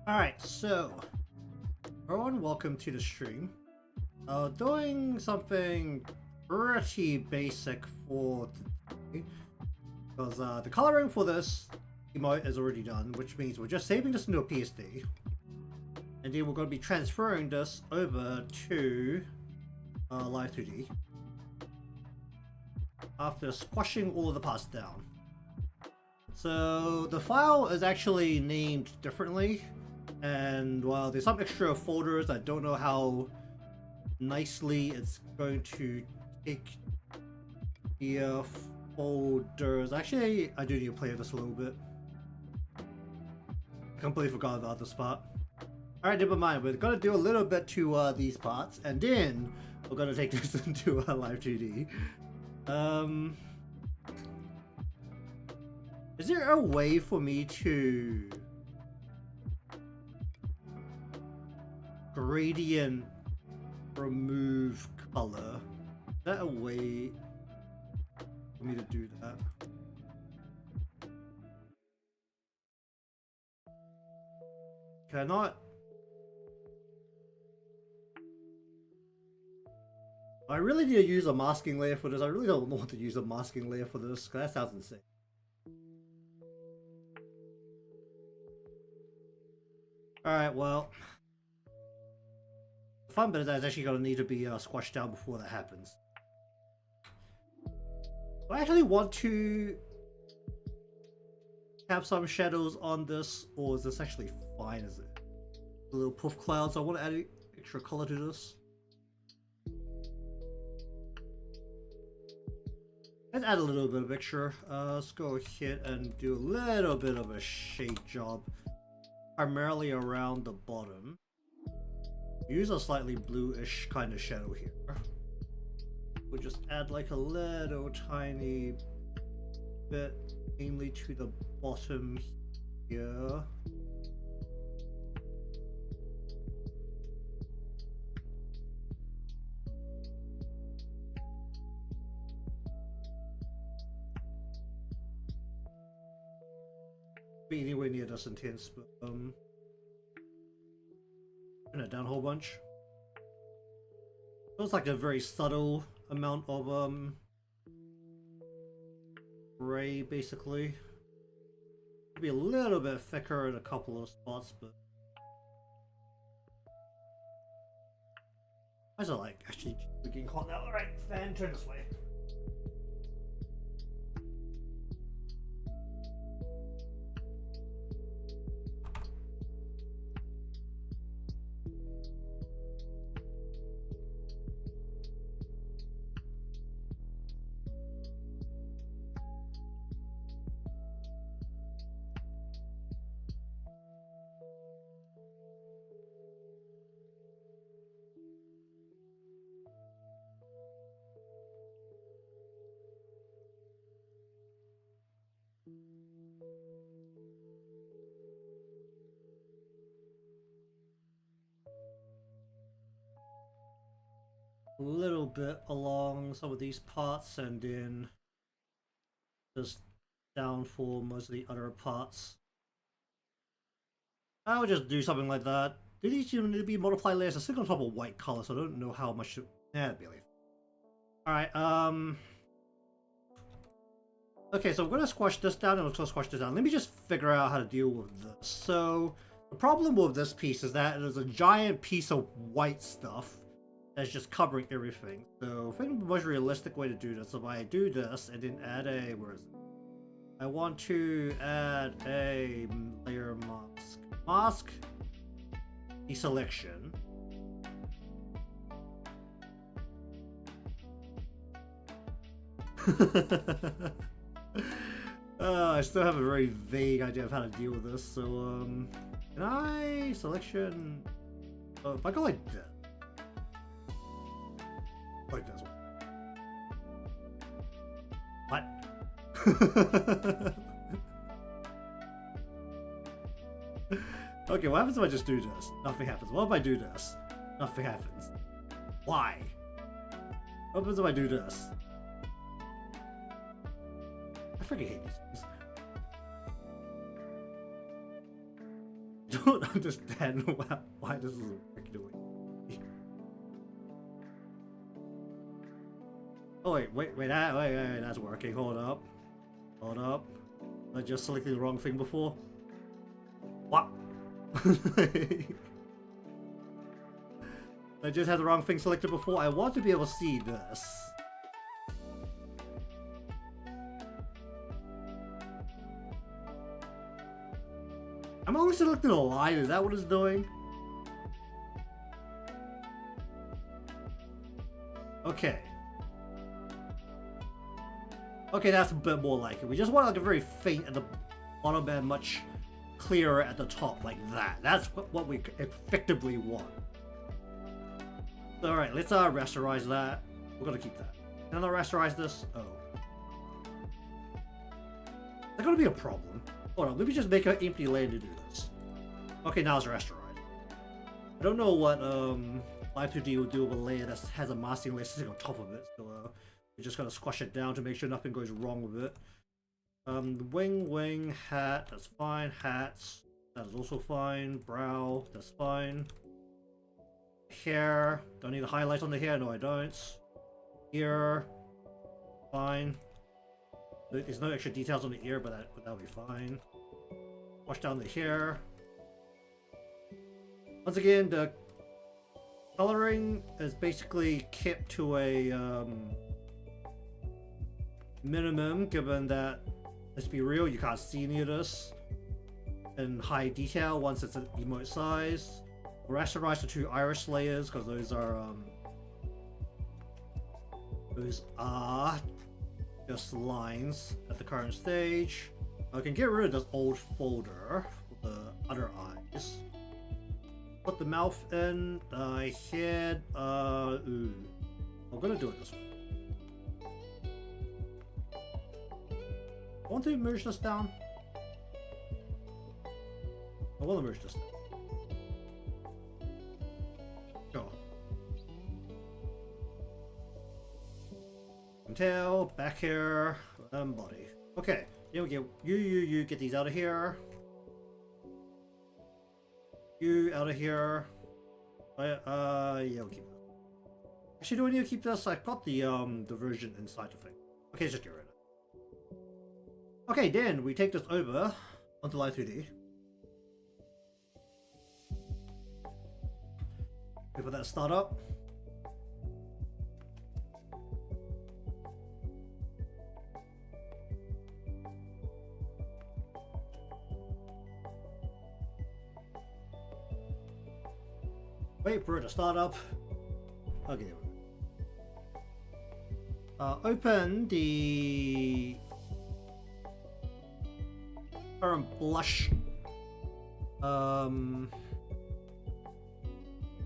Alright, so everyone, welcome to the stream. Doing something pretty basic for today, because the coloring for this emote is already done, which means we're just saving this into a PSD, and then we're going to be transferring this over to Live 2D after squashing all of the parts down. So the file is actually named differently. And while there's some extra folders, I don't know how nicely it's going to take the folders. Actually, I do need to play with this a little bit. I completely forgot about this part. Alright, never mind. We're going to do a little bit to these parts, and then we're going to take this into Live 2D. Is there a way for me to gradient remove color? Is that a way for me to do that? Can I not? I really need to use a masking layer for this. I really don't want to use a masking layer for this, because that sounds insane. Alright, well, the fun bit is that it's actually going to need to be squashed down before that happens. Do I actually want to have some shadows on this, or is this actually fine as it? The little puff clouds, I want to add extra color to this. Let's add a little bit of extra. Let's go ahead and do a little bit of a shade job, primarily around the bottom. Use a slightly bluish kind of shadow here. We'll just add like a little tiny bit, mainly to the bottom here. Be anywhere near this intense, but turn it down a whole bunch. So it's like a very subtle amount of gray, basically. Be a little bit thicker in a couple of spots, but I just like actually getting hot now. Alright, fan, turn this way. A little bit along some of these parts, and then just down for most of the other parts. I would just do something like that. Do these even need to be multiply layers? It's still on top of white color, so I don't know how much to... Yeah, barely. Alright, okay, so we're gonna squash this down and we're gonna squash this down. Let me just figure out how to deal with this. So, the problem with this piece is that there's a giant piece of white stuff that's just covering everything. So I think the most realistic way to do this, if I do this and then add a, where is it? I want to add a layer mask. Mask deselection. I still have a very vague idea of how to deal with this, so can I selection? If I go like this. Like this one. What? Okay, what happens if I just do this? Nothing happens. What if I do this? Nothing happens. Why? What happens if I do this? I freaking hate these things. don't understand why this is working the way. Oh wait, that's working. Hold up. I just selected the wrong thing before. What? I just had the wrong thing selected before. I want to be able to see this. I'm only selecting a line. Is that what it's doing? Okay. Okay, that's a bit more like it. We just want like a very faint at the bottom and much clearer at the top, like that. That's what we effectively want. Alright, let's rasterize that. We're gonna keep that. Can I rasterize this? Oh. Is that gonna be a problem? Hold on, let me just make an empty lane to do this. Okay, now it's rasterized. I don't know what Live 2D will do with a layer that has a masking layer sitting on top of it, so we just gotta squash it down to make sure nothing goes wrong with it. Wing, hat, that's fine. Hats, that is also fine. Brow, that's fine. Hair, don't need the highlights on the hair, no I don't. Ear, fine. There's no extra details on the ear, but that'll be fine. Wash down the hair. Once again, the coloring is basically kept to a minimum, given that, let's be real, you can't see any of this in high detail once it's an emote size. Rasterize the two iris layers because those are just lines at the current stage. I can get rid of this old folder with the other eyes. Put the mouth in, the head, I'm gonna do it this way. I want to merge this down. I want to merge this down. Sure. Tail, back hair, body. Okay, here we go. You get these out of here. You out of here. Yeah, we'll keep this. Actually, do I need to keep this? I've got the version inside the thing. Okay, just get rid of it. Okay, then we take this over onto Live 3D. Wait for that to start up. Wait for it to start up. Okay. Open the current blush. So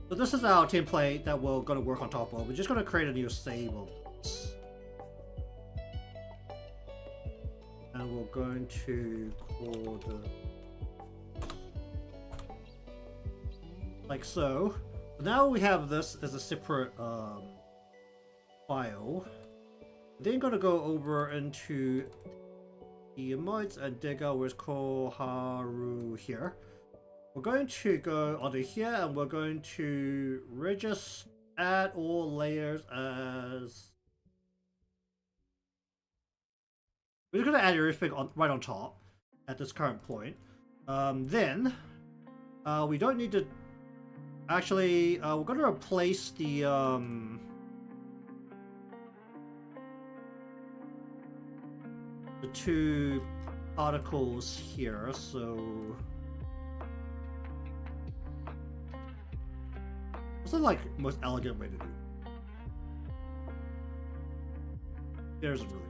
this is our template that we're going to work on top of. We're just going to create a new save of this. And we're going to call the... like so. Now we have this as a separate file. Then going to go over into the emotes and dig out where's Koharu here. We're going to go onto here and we're going to register add all layers as... we're just going to add everything right on top at this current point. Then we don't need to... actually, we're going to replace the two particles here, so... what's the most elegant way to do it? There's really...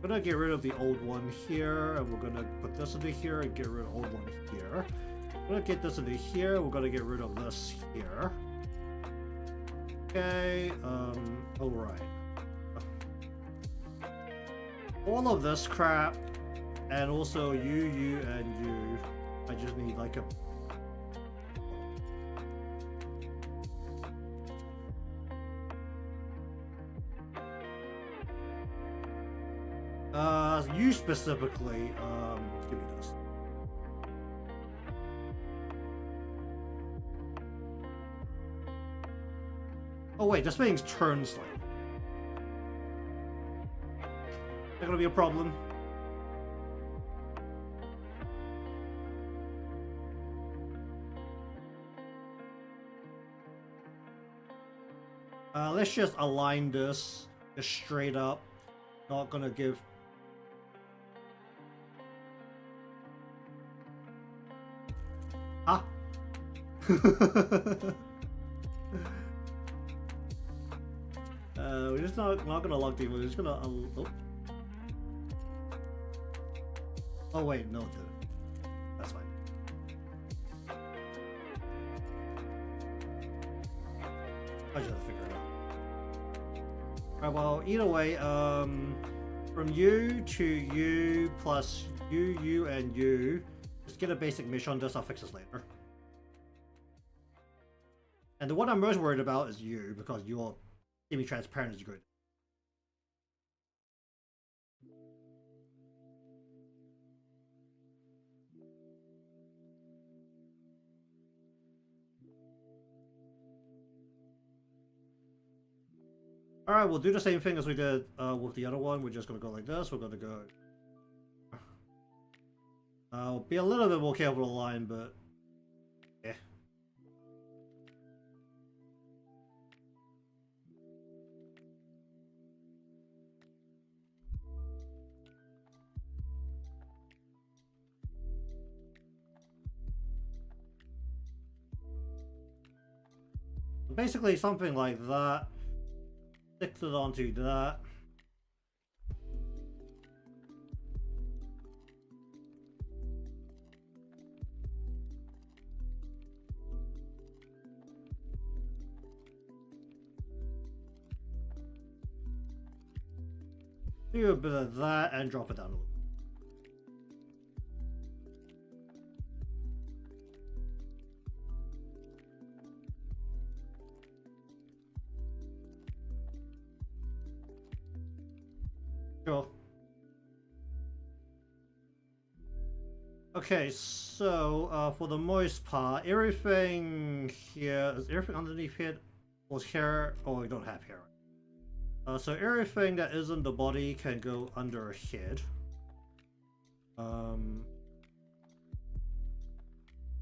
I'm gonna get rid of the old one here, and we're gonna put this into here and get rid of the old one here. I'm gonna get this into here, we're gonna get rid of this here. Okay, alright. All of this crap, and also you, and you. I just need like a... you specifically, give me this. Oh wait, this thing's turned slightly. Is that gonna be a problem? Let's just align this just straight up. Not gonna give. Ah. We're just not gonna lock the. We're just gonna. Oh. Oh wait, no, dude. That's fine. I just have to figure it out. Alright, well, either way, from you to you plus you, and you, just get a basic mesh on this. I'll fix this later. And the one I'm most worried about is you, because you're semi-transparent as you go. Alright, we'll do the same thing as we did with the other one. We're just gonna go like this. We're gonna go. I'll be a little bit more careful to line, but yeah. Basically, something like that. Stick it onto that. Do a bit of that and drop it down a little. Sure. Okay, so for the most part, everything here is everything underneath here was hair. Oh, we don't have hair. So everything that isn't the body can go under a head.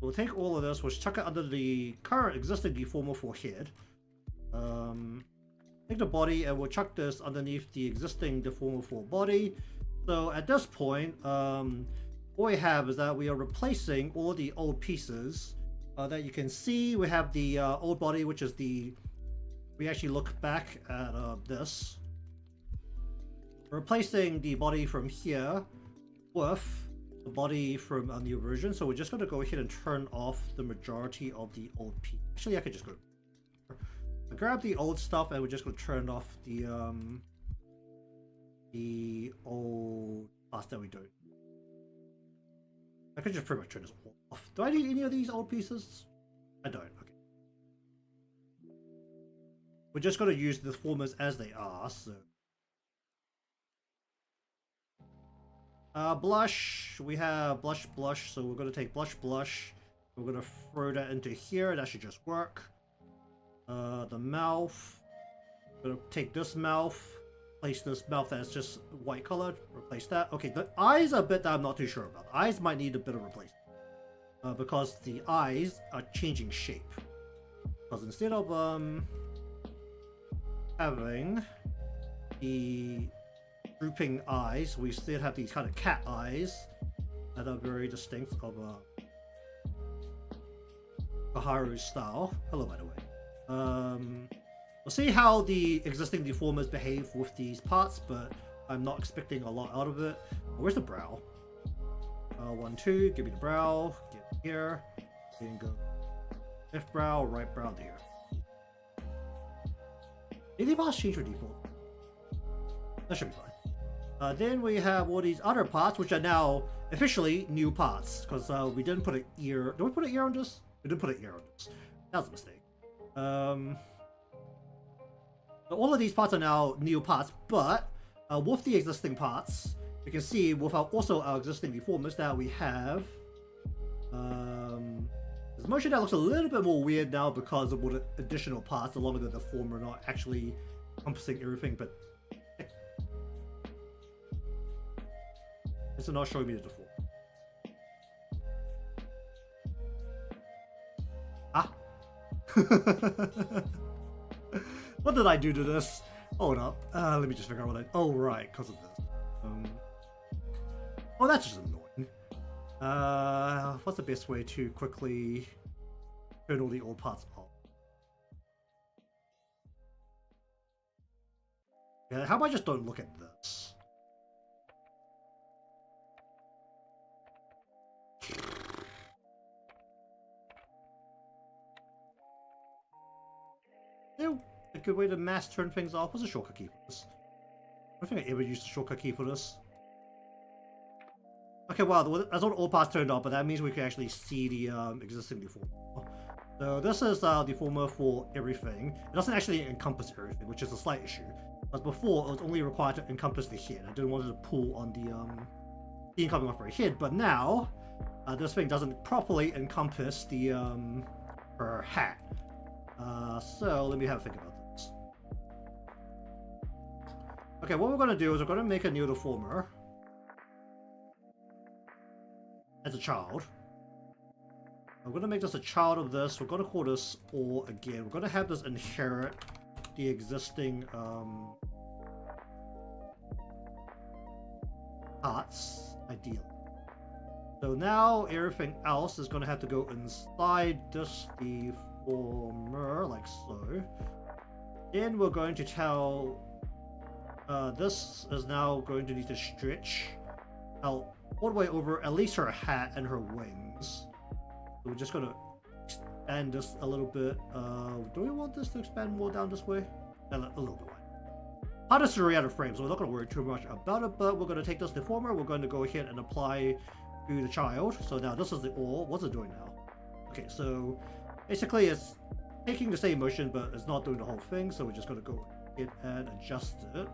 We'll take all of this, we'll chuck it under the current existing deformer for head. Take the body and we'll chuck this underneath the existing deformer for body. So at this point, what we have is that we are replacing all the old pieces that you can see. We have the old body, which is the. We actually look back at this. We're replacing the body from here with the body from a new version. So we're just going to go ahead and turn off the majority of the old piece. Actually, I could just go. Grab the old stuff and we're just going to turn off the old parts that we don't. I could just pretty much turn this all off. Do I need any of these old pieces? I don't. Okay. We're just going to use the formers as they are. So, blush. We have blush. So we're going to take blush. We're going to throw that into here. That should just work. The mouth. I'm gonna take this mouth, place this mouth that's just white colored, replace that. Okay, the eyes are a bit that I'm not too sure about. The eyes might need a bit of replacement. Because the eyes are changing shape. Because instead of having the drooping eyes, we still have these kind of cat eyes that are very distinct of Koharu style. Hello, by the way. We'll see how the existing deformers behave with these parts, but I'm not expecting a lot out of it. Where's the brow? 1, 2, give me the brow, get here, then go left brow, right brow there. Did the boss change your default? That should be fine. Then we have all these other parts, which are now officially new parts, because we didn't put an ear. Did we put an ear on this? We didn't put an ear on this. That was a mistake. All of these parts are now new parts, but with the existing parts, you can see with also our existing deformers that we have. There's The motion that looks a little bit more weird now because of all the additional parts along with the former not actually encompassing everything, but it's not showing me the default. Ah. What did I do to this? Hold up. Let me just figure out what I... Oh, right, because of this. Oh, that's just annoying. What's the best way to quickly turn all the old parts off? Yeah, how about I just don't look at this? Ew. A good way to mass turn things off was a shortcut key for this. I don't think I ever used a shortcut key for this. Okay, wow, that's not all parts turned off, but that means we can actually see the existing deformer. So this is the deformer for everything. It doesn't actually encompass everything, which is a slight issue. But before, it was only required to encompass the head. I didn't want it to pull on the incoming operator head, but now this thing doesn't properly encompass the her hat. So let me have a think about this. Okay, what we're going to do is we're going to make a new deformer as a child. I'm going to make this a child of this. We're going to call this or again. We're going to have this inherit the existing parts, ideally. So now everything else is going to have to go inside this deformer, like so. Then we're going to tell this is now going to need to stretch out all the way over at least her hat and her wings. So we're just going to expand this a little bit. Do we want this to expand more down this way? A little bit wide. Part is already out of frame, so we're not going to worry too much about it, but we're going to take this deformer, we're going to go ahead and apply to the child. So now this is the ore. What's it doing now? Okay, so basically it's taking the same motion, but it's not doing the whole thing, so we're just going to go ahead and adjust it.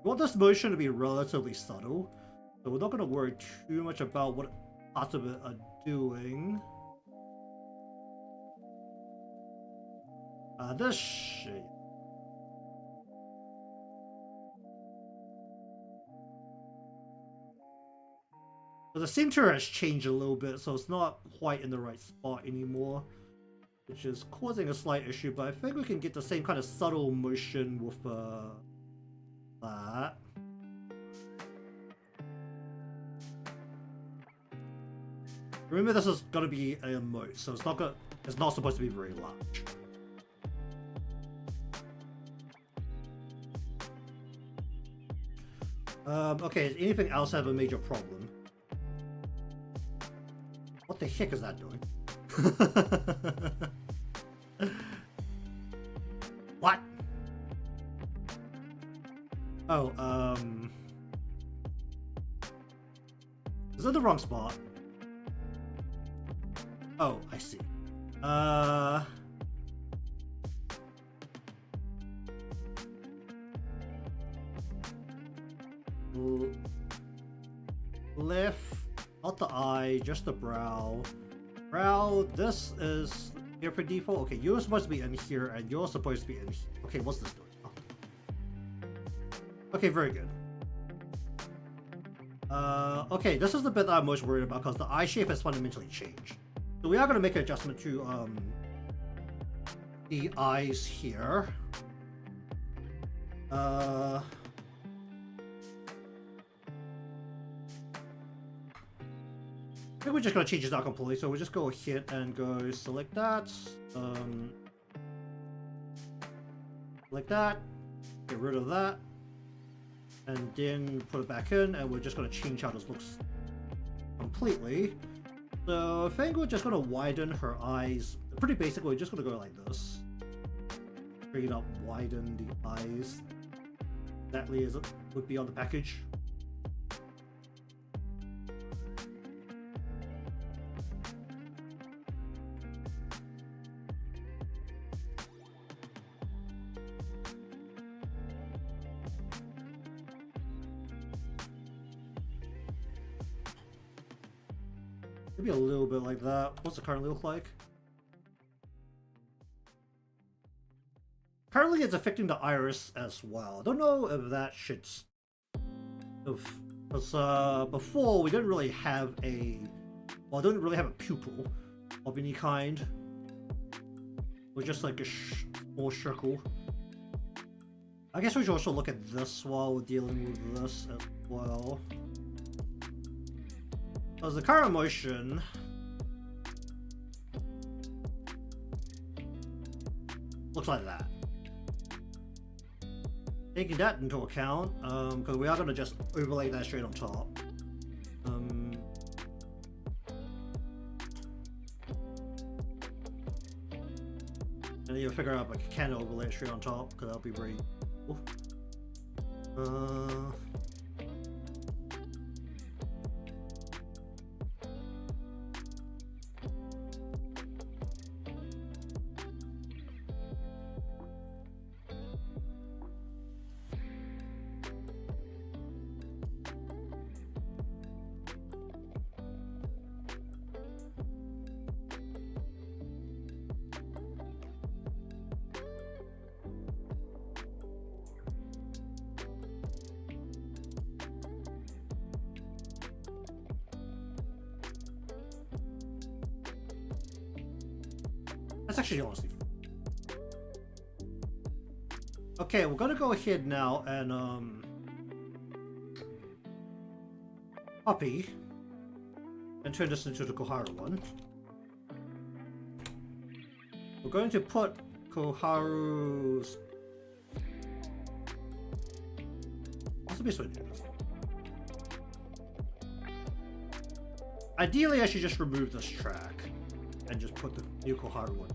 We want this motion to be relatively subtle, so we're not going to worry too much about what parts of it are doing. This shape. So the center has changed a little bit, so it's not quite in the right spot anymore, which is causing a slight issue, but I think we can get the same kind of subtle motion with that. Remember, this is going to be an emote, so it's not supposed to be very large. Okay, does anything else have a major problem? What the heck is that doing? What? Oh, is that the wrong spot? Oh, I see. Left, not the eye, just the brow. Brow, this is here for default. Okay, you're supposed to be in here, and you're supposed to be in here. Okay, what's this doing? Oh. Okay, very good. Okay, this is the bit that I'm most worried about because the eye shape has fundamentally changed. So we are going to make an adjustment to the eyes here. I think we're just going to change this out completely. So we'll just go ahead and go select that. Like that. Get rid of that. And then put it back in. And we're just going to change how this looks completely. So I think we're just going to widen her eyes. Pretty basically, we're just going to go like this. Straight up widen the eyes. Exactly as it would be on the package. Maybe a little bit like that. What's it currently look like? Currently, it's affecting the iris as well. I don't know if that should... Because before, we didn't really have a... Well, I didn't really have a pupil of any kind. It was just like a small circle. I guess we should also look at this while we're dealing with this as well. Because the current motion... looks like that. Taking that into account, because we are going to just overlay that straight on top. I need to figure out if I can overlay it straight on top, because that'll be very cool. That's actually honestly fun. Okay, we're gonna go ahead now and copy and turn this into the Koharu one. We're going to put Koharu's... What's the best way to do this? Ideally, I should just remove this track and just put the new Koharu one.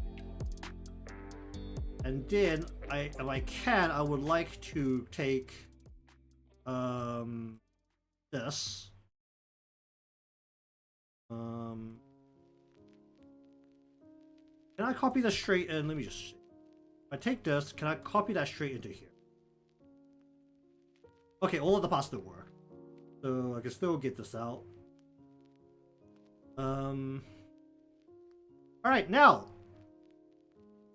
And then, if I can, I would like to take this. Can I copy this straight in? Let me just see. If I take this, can I copy that straight into here? Okay, all of the parts still work. So I can still get this out. Alright, now,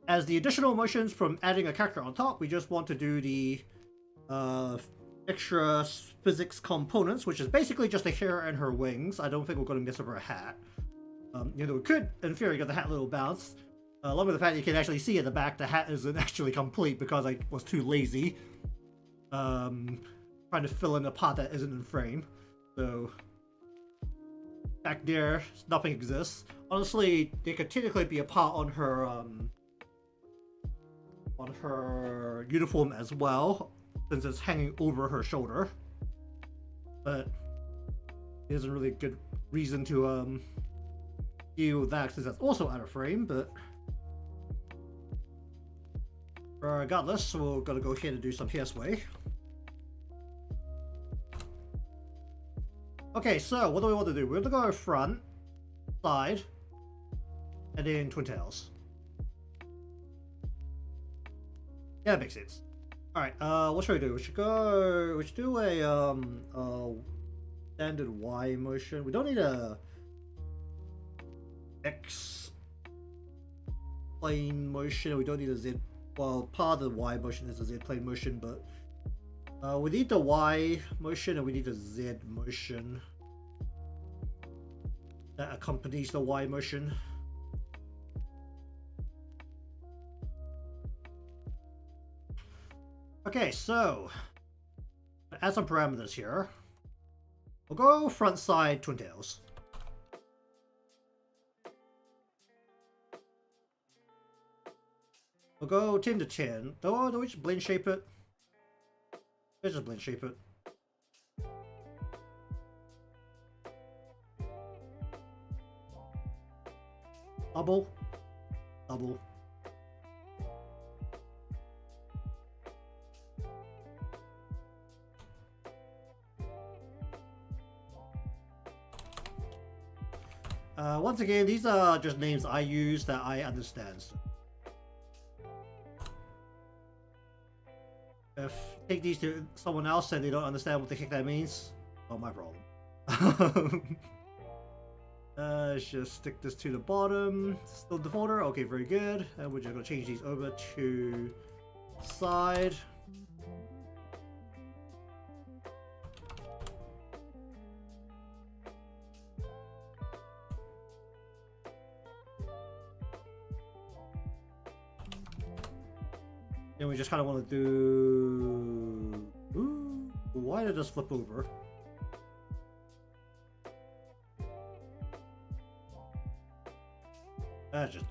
as the additional motions from adding a character on top, we just want to do the extra physics components, which is basically just the hair and her wings. I don't think we're going to mess up her hat. You know, we could, in theory, get the hat a little bounce. Along with the fact you can actually see at the back, the hat isn't actually complete because I was too lazy. Trying to fill in a part that isn't in frame. So, back there, nothing exists. Honestly, there could technically be a part on her uniform as well, since it's hanging over her shoulder. But it isn't really a good reason to deal with that since that's also out of frame. But regardless, we're gonna go ahead and do some hairspray. Okay, so what do we want to do? We're gonna go front, side, and then twin tails. Yeah, that makes sense. Alright, what should we do? We should do a standard Y motion. We don't need a X plane motion. We don't need a Z. Well, part of the Y motion is a Z plane motion, but we need the Y motion and we need the Z motion that accompanies the Y motion. Okay, so add some parameters here. We'll go front side twin tails. We'll go 10 to 10. Do we just blend shape it? Let's just blend shape it. Double. Double. Once again, these are just names I use that I understand. So if you take these to someone else and they don't understand what the heck that means, not my problem. Let's just stick this to the bottom. Still defaulter. Okay, very good. And we're just gonna change these over to side. And we just kind of want to do. Ooh, why did this flip over? That's just.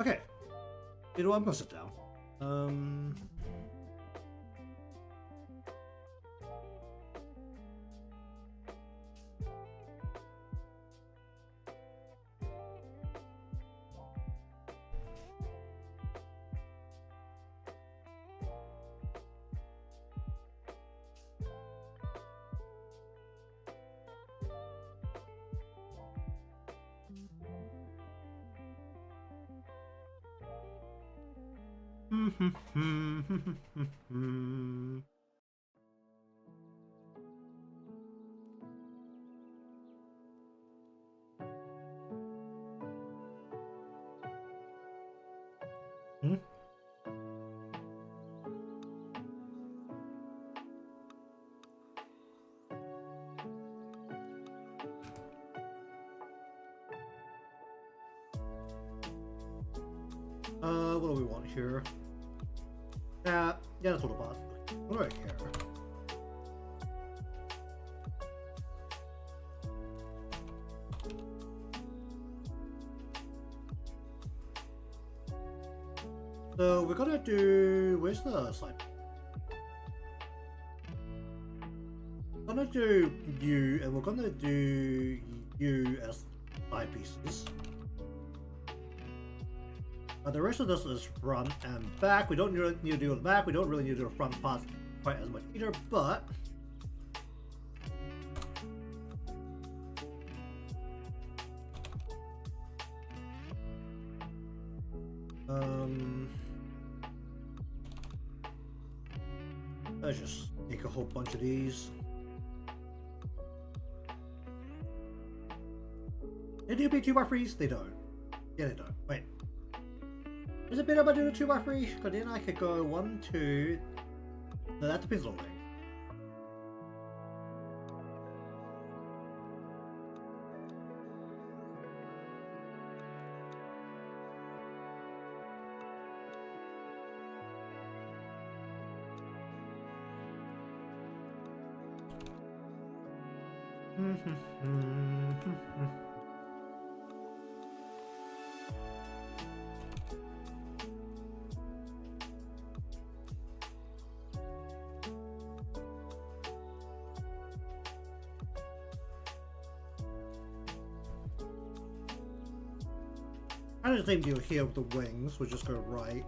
Okay. You know what? I'm gonna sit down. Hmm? What do we want here? Yeah, that's what about. What do I care? So we're gonna do. Where's the side? We're gonna do you, and we're gonna do you as side pieces. The rest of this is front and back. We don't really need to do the back. We don't really need to do the front parts quite as much either, but let's just make a whole bunch of these. They do big 2x3s? They don't. Yeah, they don't. Wait. Is it better if I do the 2x3? Because then I could go 1, 2. No, that depends on length. Kind of the same deal here with the wings. We'll just go right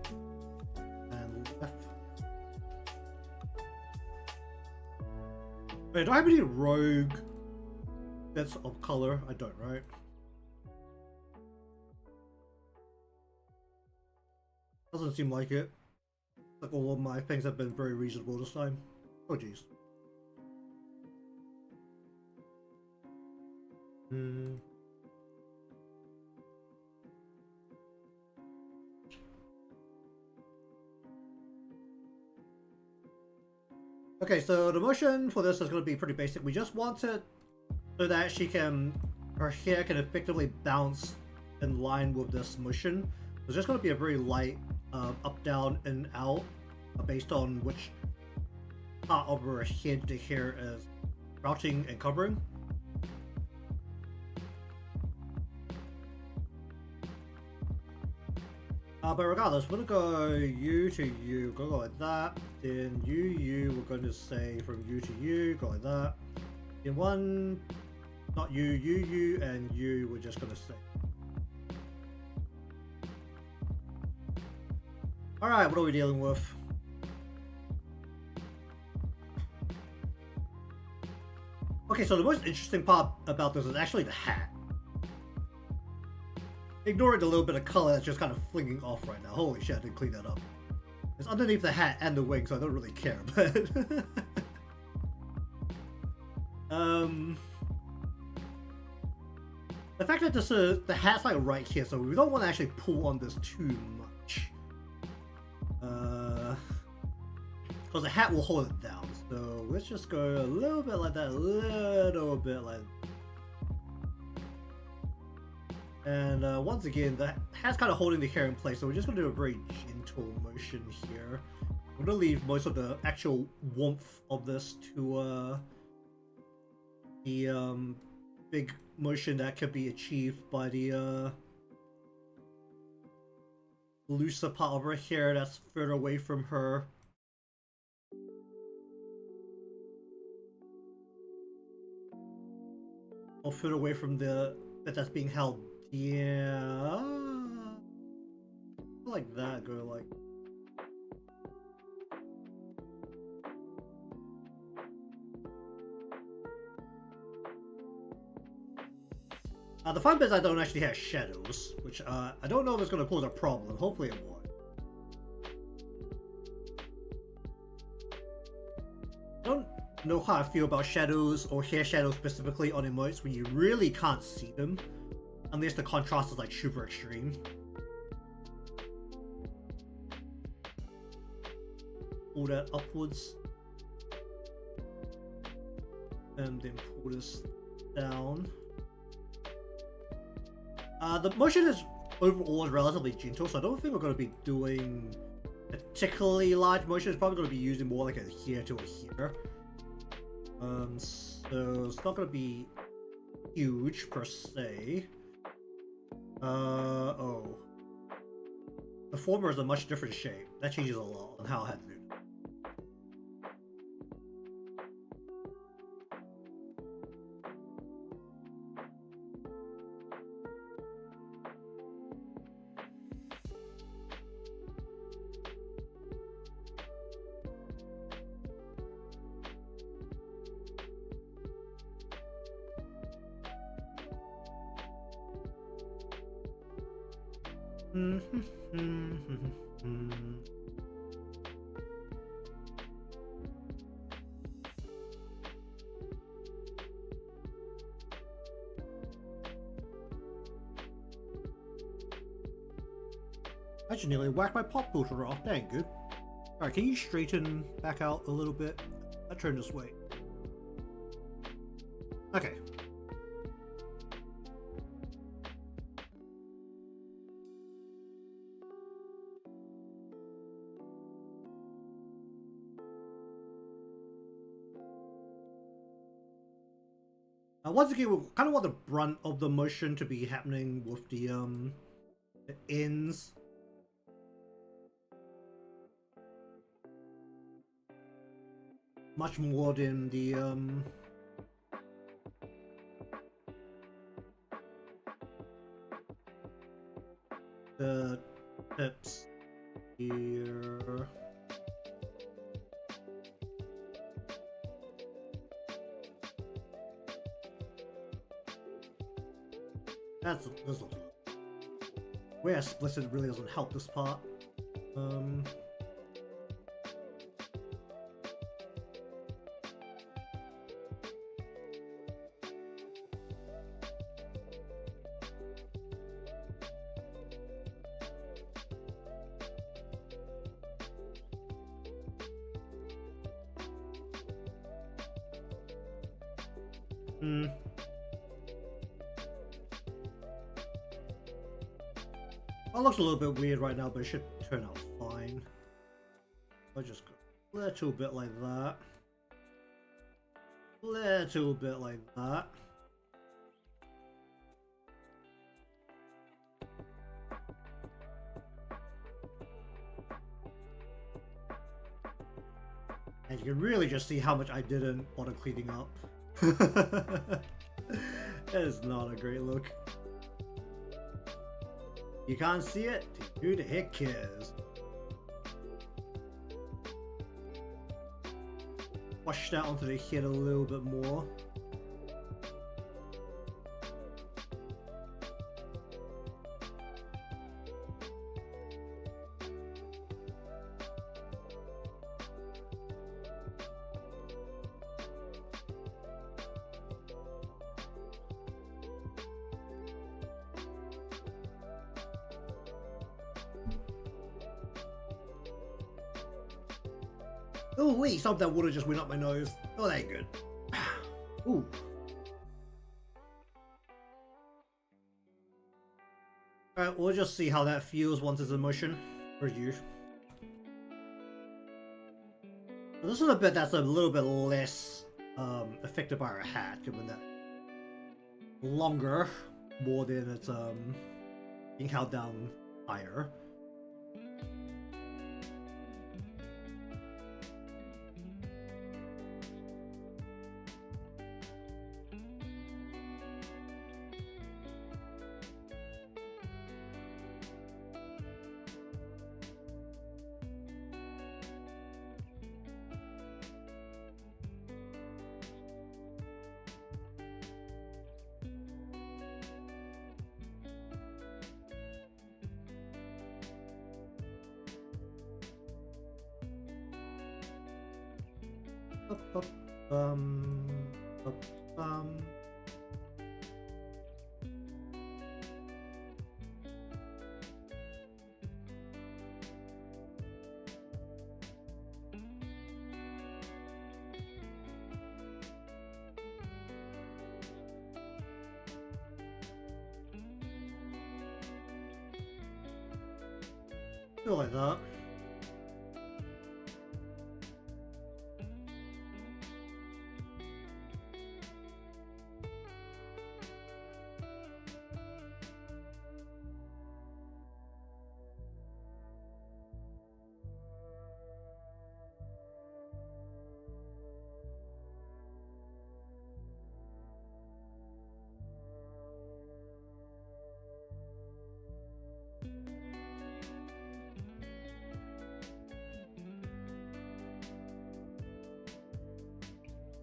and left. Wait, do I have any rogue bits of color? I don't, right? Doesn't seem like it. Like all of my things have been very reasonable this time. Oh jeez. Okay, so the motion for this is going to be pretty basic. We just want it so that her hair can effectively bounce in line with this motion. It's just going to be a very light up, down, in, out, based on which part of her head the hair is crouching and covering. But regardless, we're gonna go you to you, go like that. Then you, we're going to say from you to you, go like that. Then one, not you, and you, we're just gonna say. Alright, what are we dealing with? Okay, so the most interesting part about this is actually the hat. Ignoring the little bit of color that's just kind of flinging off right now. Holy shit, I didn't clean that up. It's underneath the hat and the wing, so I don't really care, but... The fact that this the hat's like right here, so we don't want to actually pull on this too much. Because the hat will hold it down. So let's just go a little bit like that, a little bit like that. And once again, the hat's kind of holding the hair in place, so we're just going to do a very gentle motion here. We're going to leave most of the actual warmth of this to the big motion that can be achieved by the looser part of her hair that's further away from her. Or further away from the bit that's being held. Yeah, like that. Go like. The fun bit is I don't actually have shadows, which I don't know if it's going to cause a problem. Hopefully it won't. I don't know how I feel about shadows or hair shadows specifically on emotes when you really can't see them. Unless the contrast is like super extreme. Pull that upwards. And then pull this down. The motion is overall relatively gentle, so I don't think we're going to be doing particularly large motion. It's probably going to be using more like a here to a here. So it's not going to be huge per se. Oh. The former is a much different shape. That changes a lot on how I had to do it. I just nearly whacked my pop filter off. That ain't good. Alright, can you straighten back out a little bit? I turn this way. Okay. Once again, we kind of want the brunt of the motion to be happening with the ends. Much more than the tips here. That's where explicit really doesn't help this part. It looks a little bit weird right now, but it should turn out fine. I'll just go a little bit like that. Little bit like that. And you can really just see how much I didn't bother cleaning up. That is not a great look. You can't see it? Who the heck cares? Wash that onto the head a little bit more. Oh wait, some of that water just went up my nose. Oh, that ain't good. Ooh. Alright, we'll just see how that feels once it's in motion. For you. This is a bit that's a little bit less affected by our hat, given that longer, more than it's being held down higher. Um, um, feel like that.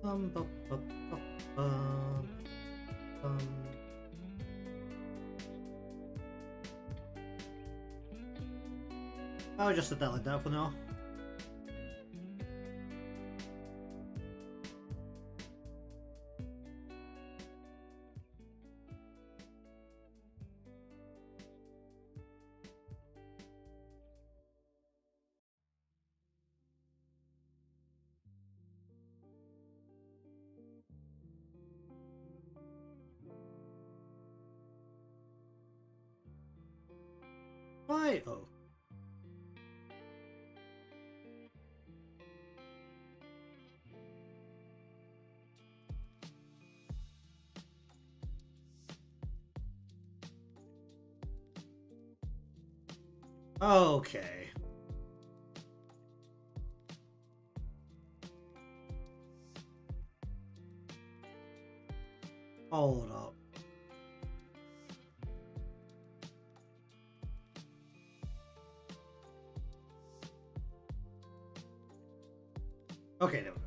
Um, bu- bu- bu- um, I'll just set that like that for now. Why? Oh. Okay. Hold up. Okay, there we go.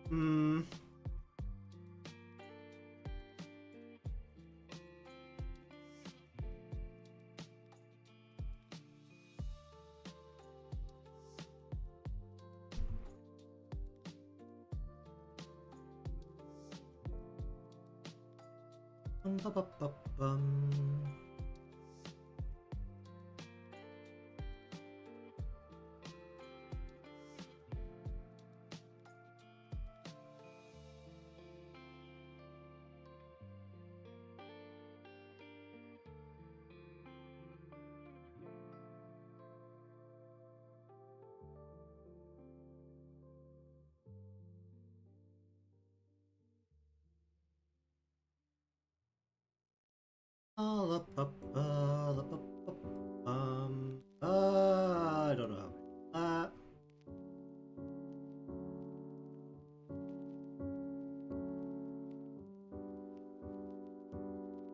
Hmm.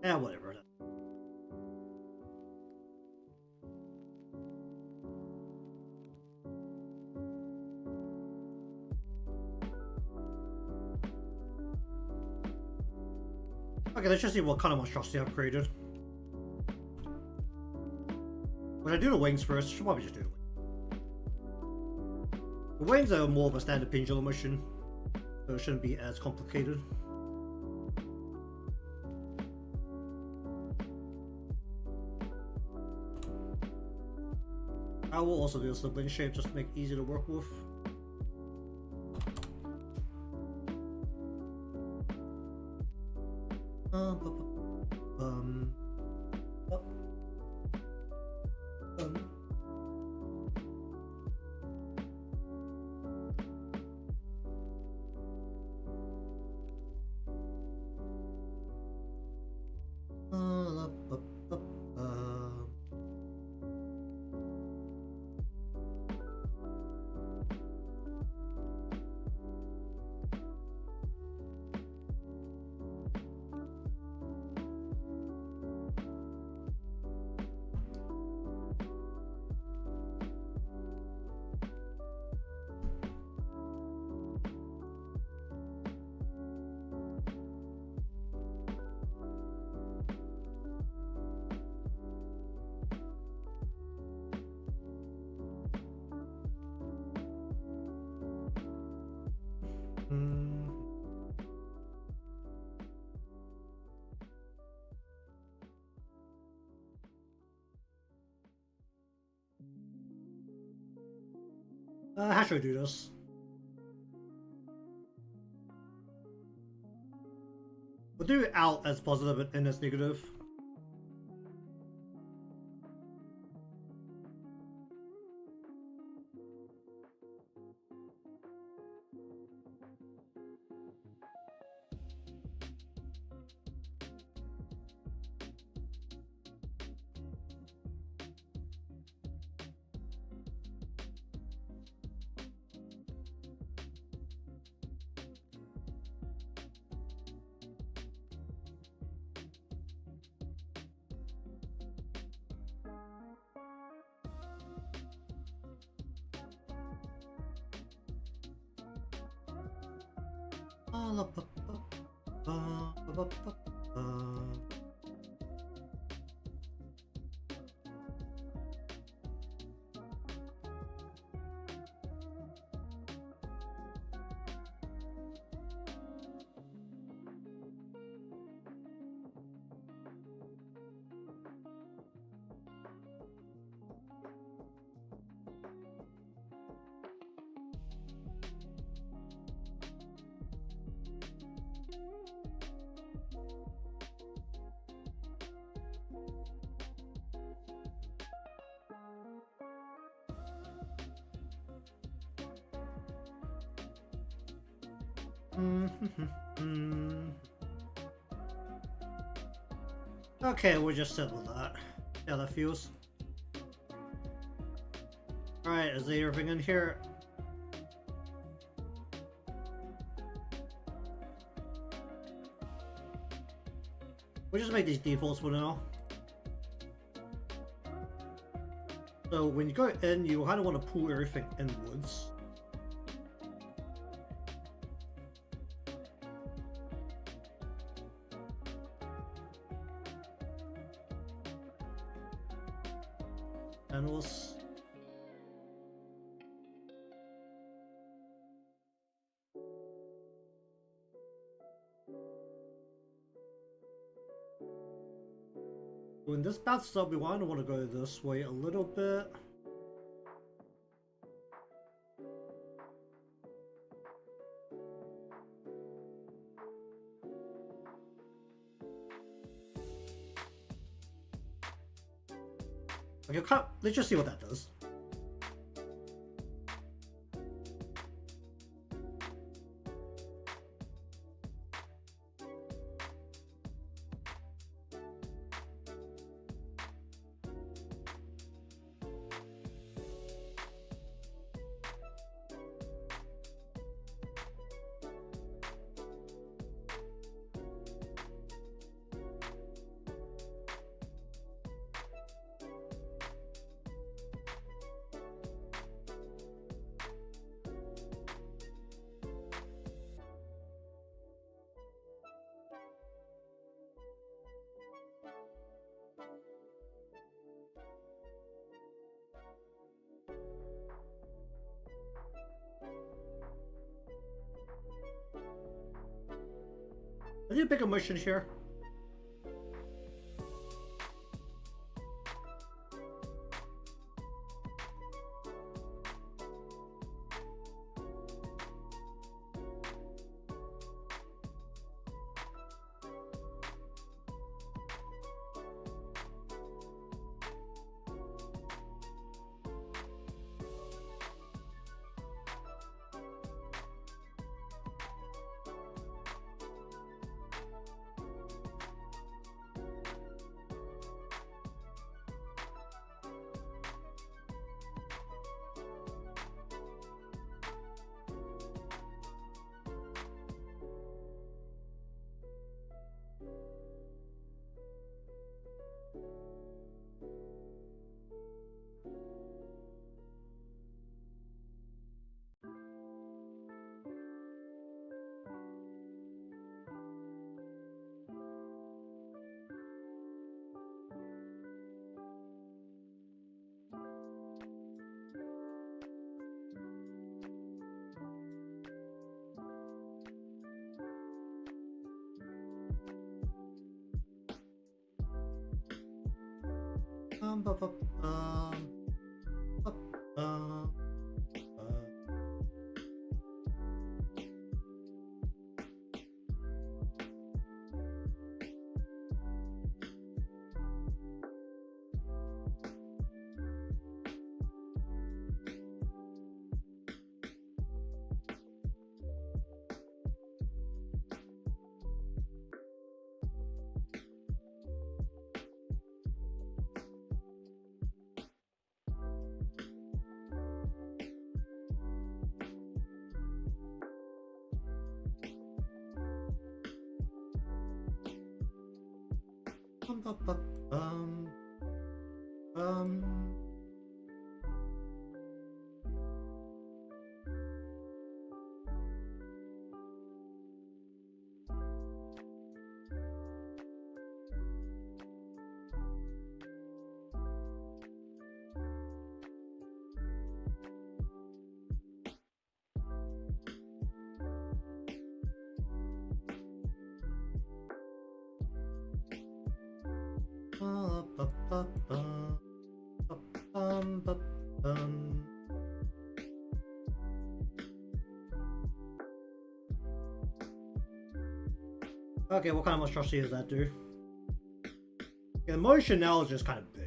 Yeah, whatever. Okay, let's just see what kind of monstrosity I've created. When I do the wings first, should probably just do the wings. The wings are more of a standard pendulum motion, so it shouldn't be as complicated. I will also do a sibling shape just to make it easy to work with. How should I do this? We'll do out as positive and in as negative. Okay, we'll just settle that. Yeah, that feels. Alright, is there everything in here? We'll just make these defaults for now. So when you go in, you kind of want to pull everything inwards. Panels. When this bounces up, we want to go this way a little bit. Okay, let's just see what that does. I need a big emotion here. Bum, bum, bum, bum, bum, bum, bum, bum, bum. Okay, what kind of monstrosity does that do? Okay, the motion now is just kind of big.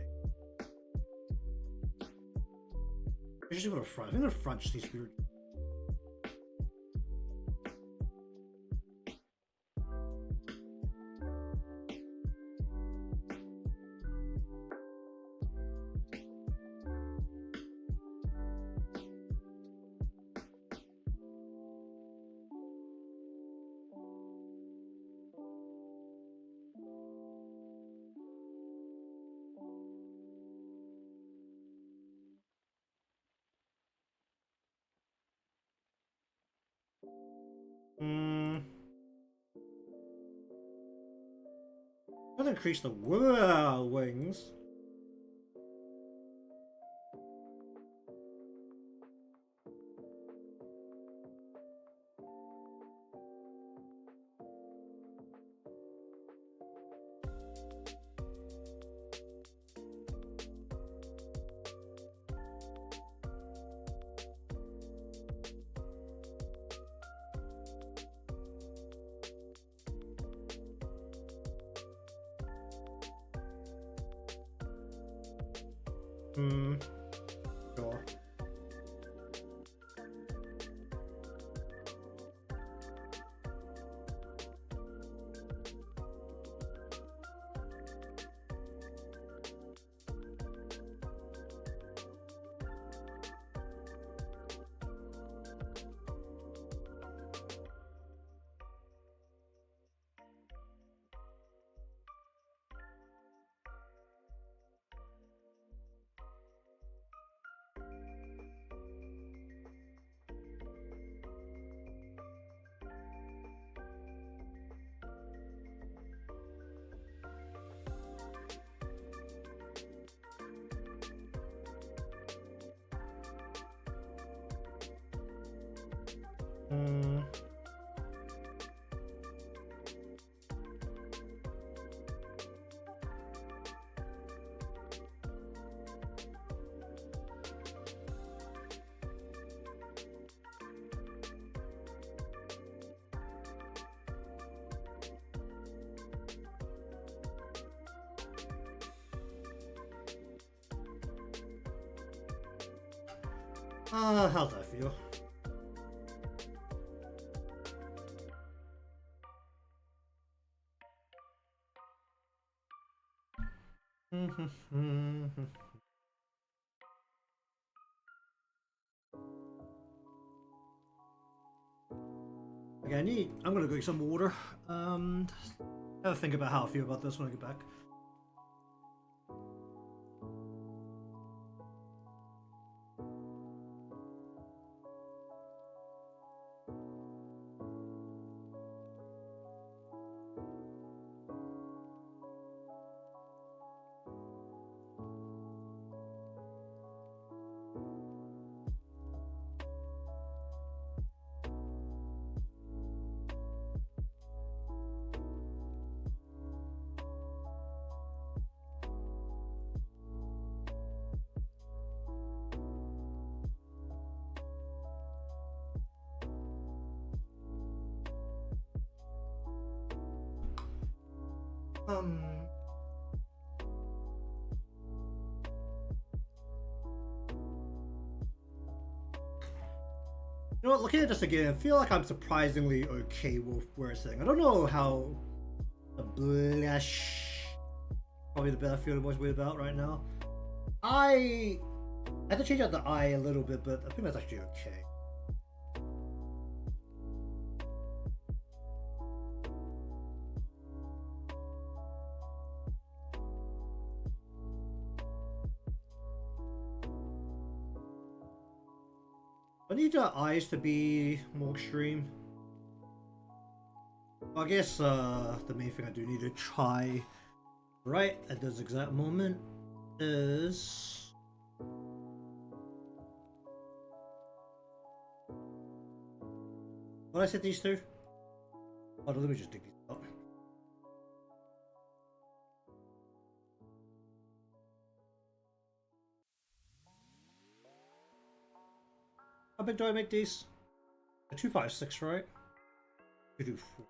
It's just go to front. I think the front just needs to be. Let's increase the wings. Sure. How's that feel? Okay, I'm gonna go get some water. Have a think about how I feel about this when I get back. You know what, looking at this again, I feel like I'm surprisingly okay with where it's sitting. I don't know how the blush, probably the better feel was weird about right now. I had to change out the eye a little bit, but I think that's actually okay. I need the eyes to be more extreme. I guess the main thing I do need to try right at this exact moment is what I set these two. Oh, let me just dig these out. How big do I make these? A 256, right? 224.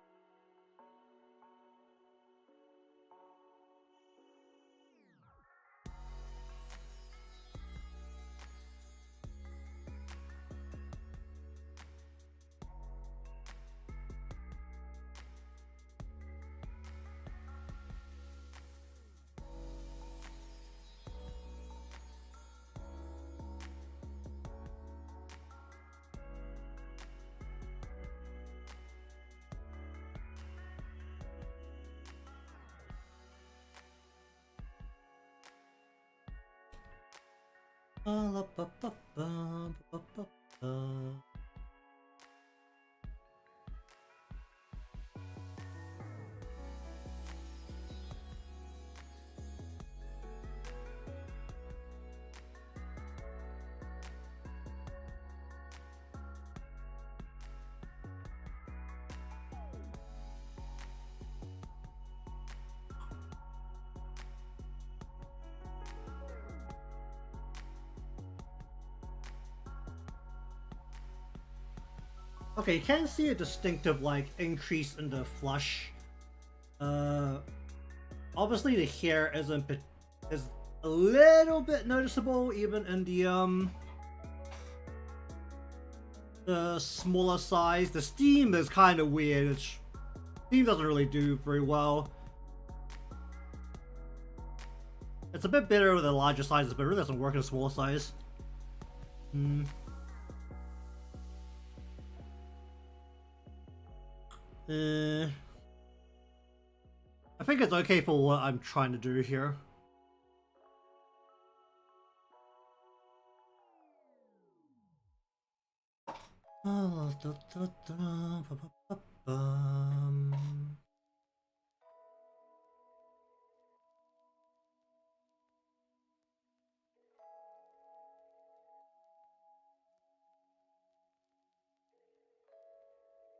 Okay, you can see a distinctive like increase in the flush. Obviously the hair is a little bit noticeable even in the smaller size. The steam is kind of weird. Steam doesn't really do very well. It's a bit better with the larger sizes, but it really doesn't work in a smaller size. I think it's okay for what I'm trying to do here.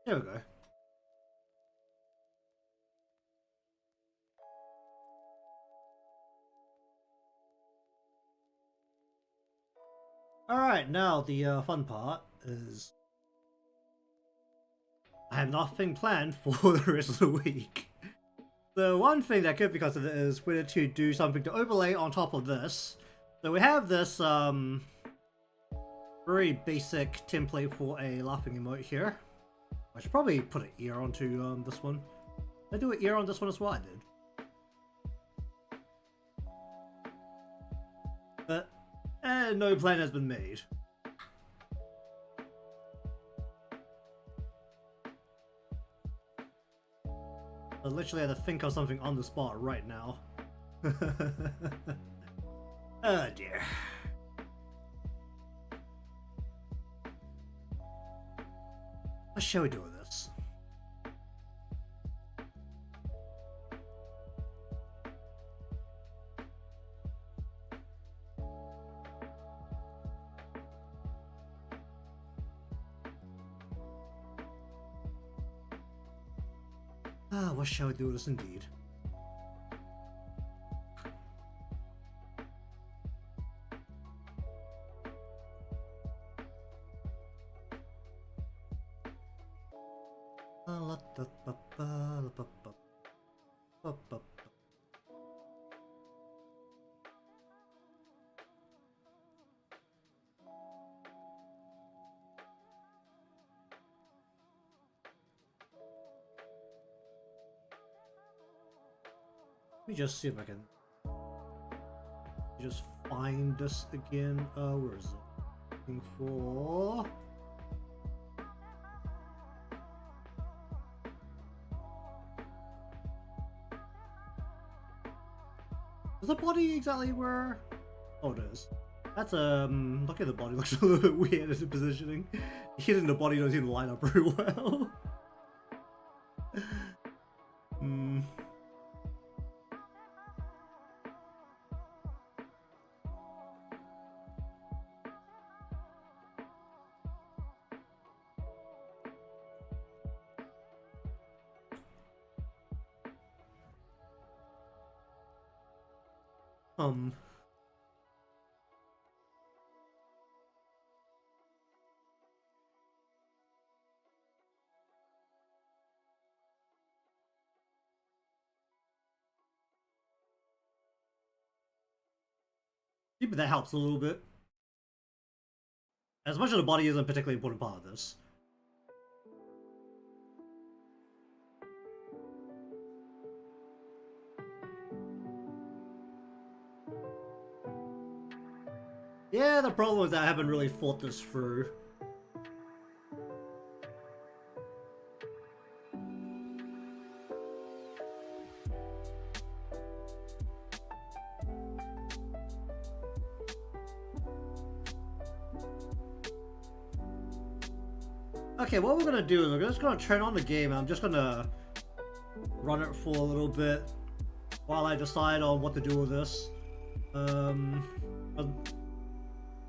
There we go. Alright, now the fun part is I have nothing planned for the rest of the week. The one thing that could be considered is whether to do something to overlay on top of this. So we have this Very basic template for a laughing emote here. I should probably put an ear onto this one. Did I do an ear on this one as well? I did. But no plan has been made. I literally had to think of something on the spot right now. Oh dear. What shall we do with this? What shall we do with this indeed? Let me just see if I can just find this again. Where is it? Looking for. Is the body exactly where? Oh, it is. That's look at the body. Looks a little bit weird as a positioning. Hitting the body doesn't even line up very well. Maybe that helps a little bit. As much as the body isn't a particularly important part of this. Yeah, the problem is that I haven't really thought this through. Okay, what we're gonna do is we're just gonna turn on the game and I'm just gonna run it for a little bit while I decide on what to do with this.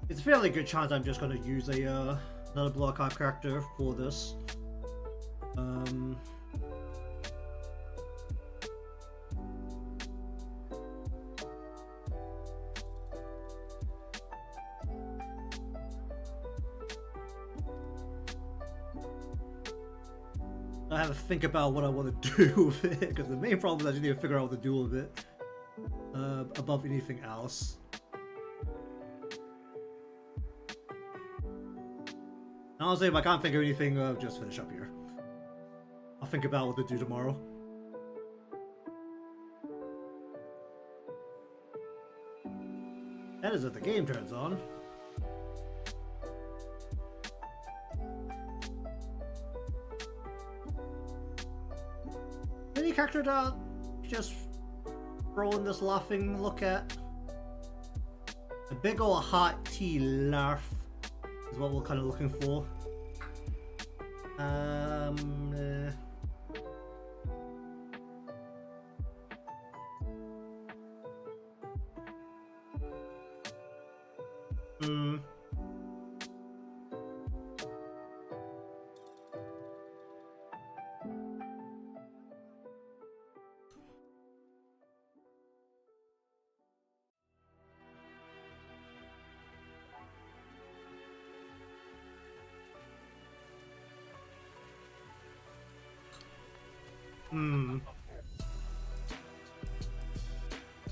It's a fairly good chance I'm just gonna use a another Blue Archive character for this. I have to think about what I want to do with it, because the main problem is I just need to figure out what to do with it above anything else. Honestly, if I can't think of anything, just finish up here. I'll think about what to do tomorrow. That is if the game turns on. Any character to just throw in this laughing look at? A big ol' hot tea laugh is what we're kind of looking for.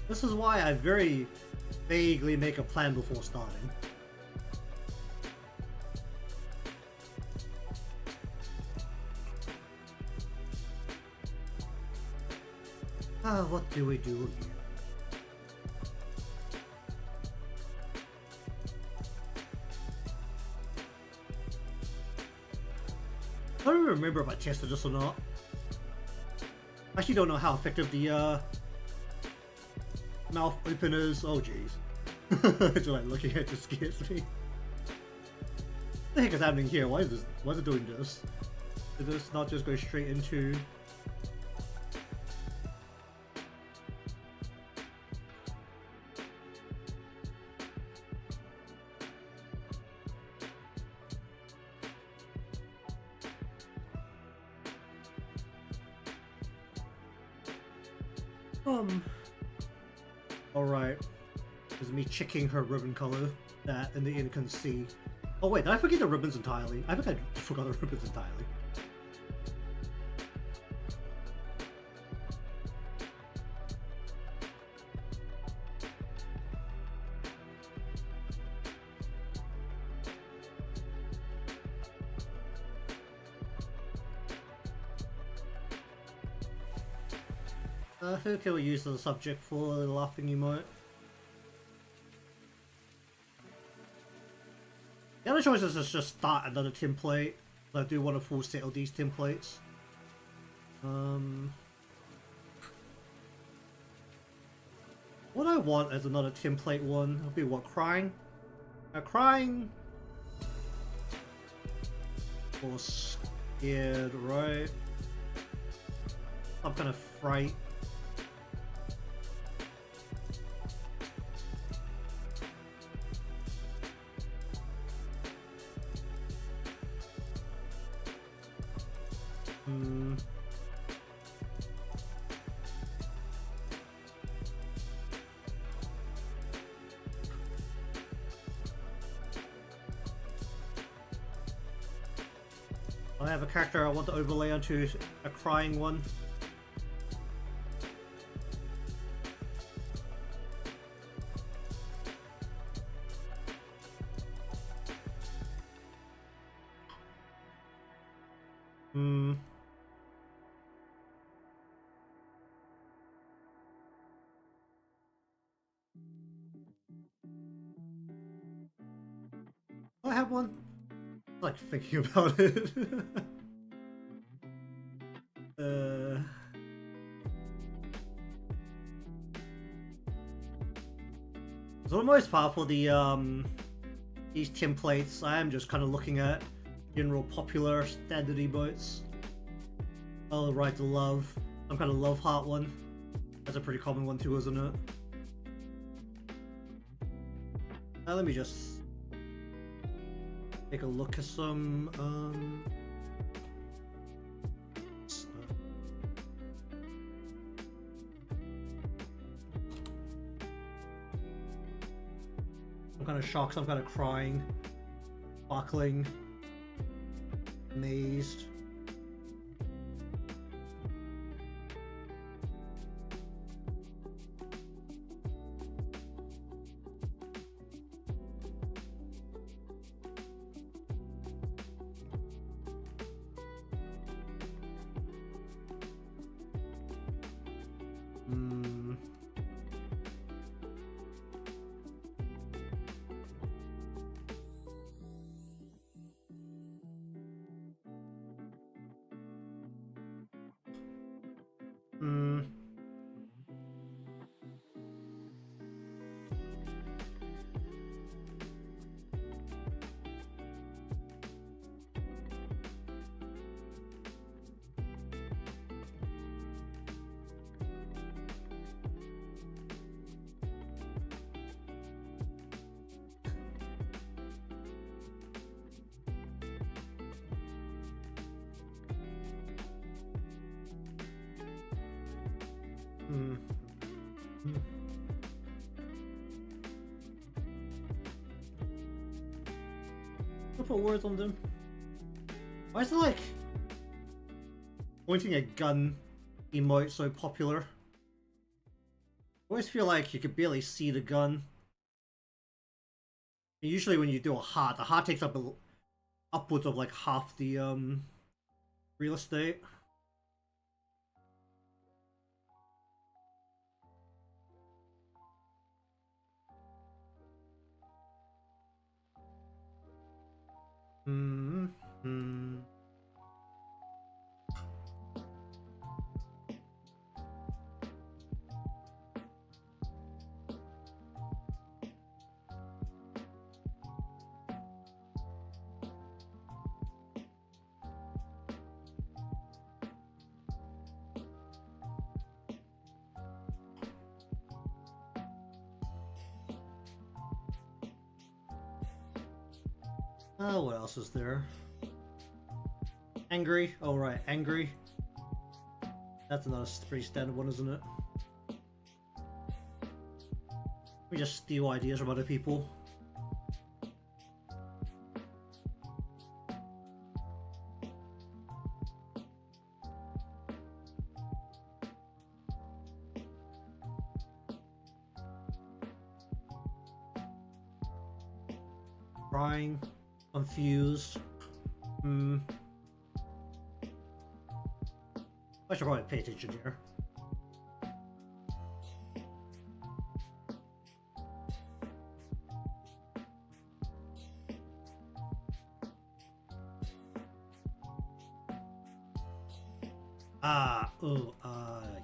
This is why I very vaguely make a plan before starting. What do we do here? I don't remember if I tested this or not. I actually don't know how effective the mouth openers. Oh jeez. Just like looking at it just scares me. What the heck is happening here? Why is this? Why is it doing this? Did this not just go straight into? Alright. This is me checking her ribbon color that in the end can see. Oh wait, did I forget the ribbons entirely? I think I forgot the ribbons entirely. Who can we use as a subject for the laughing emote? The other choice is just start another template. I do want a full set of these templates. What I want as another template one would be what, crying? Crying or scared, right? Some kind of fright. I have a character I want to overlay onto a crying one. Do I have one? I'm like thinking about it. So the most powerful these templates, I am just kind of looking at general popular standard emotes. Oh right, the love. Some kind of love heart one. That's a pretty common one too, isn't it? Let me just take a look at some some kind of shock, some kind of crying, sparkling, amazed. Put words on them. Why is it like pointing a gun emote so popular? I always feel like you could barely see the gun. Usually when you do a heart, the heart takes up upwards of like half the real estate. Hmm. Hmm. Oh, what else is there? Angry. Oh, right, angry. That's another pretty standard one, isn't it? We just steal ideas from other people. Crying, confused. I should probably pay attention here.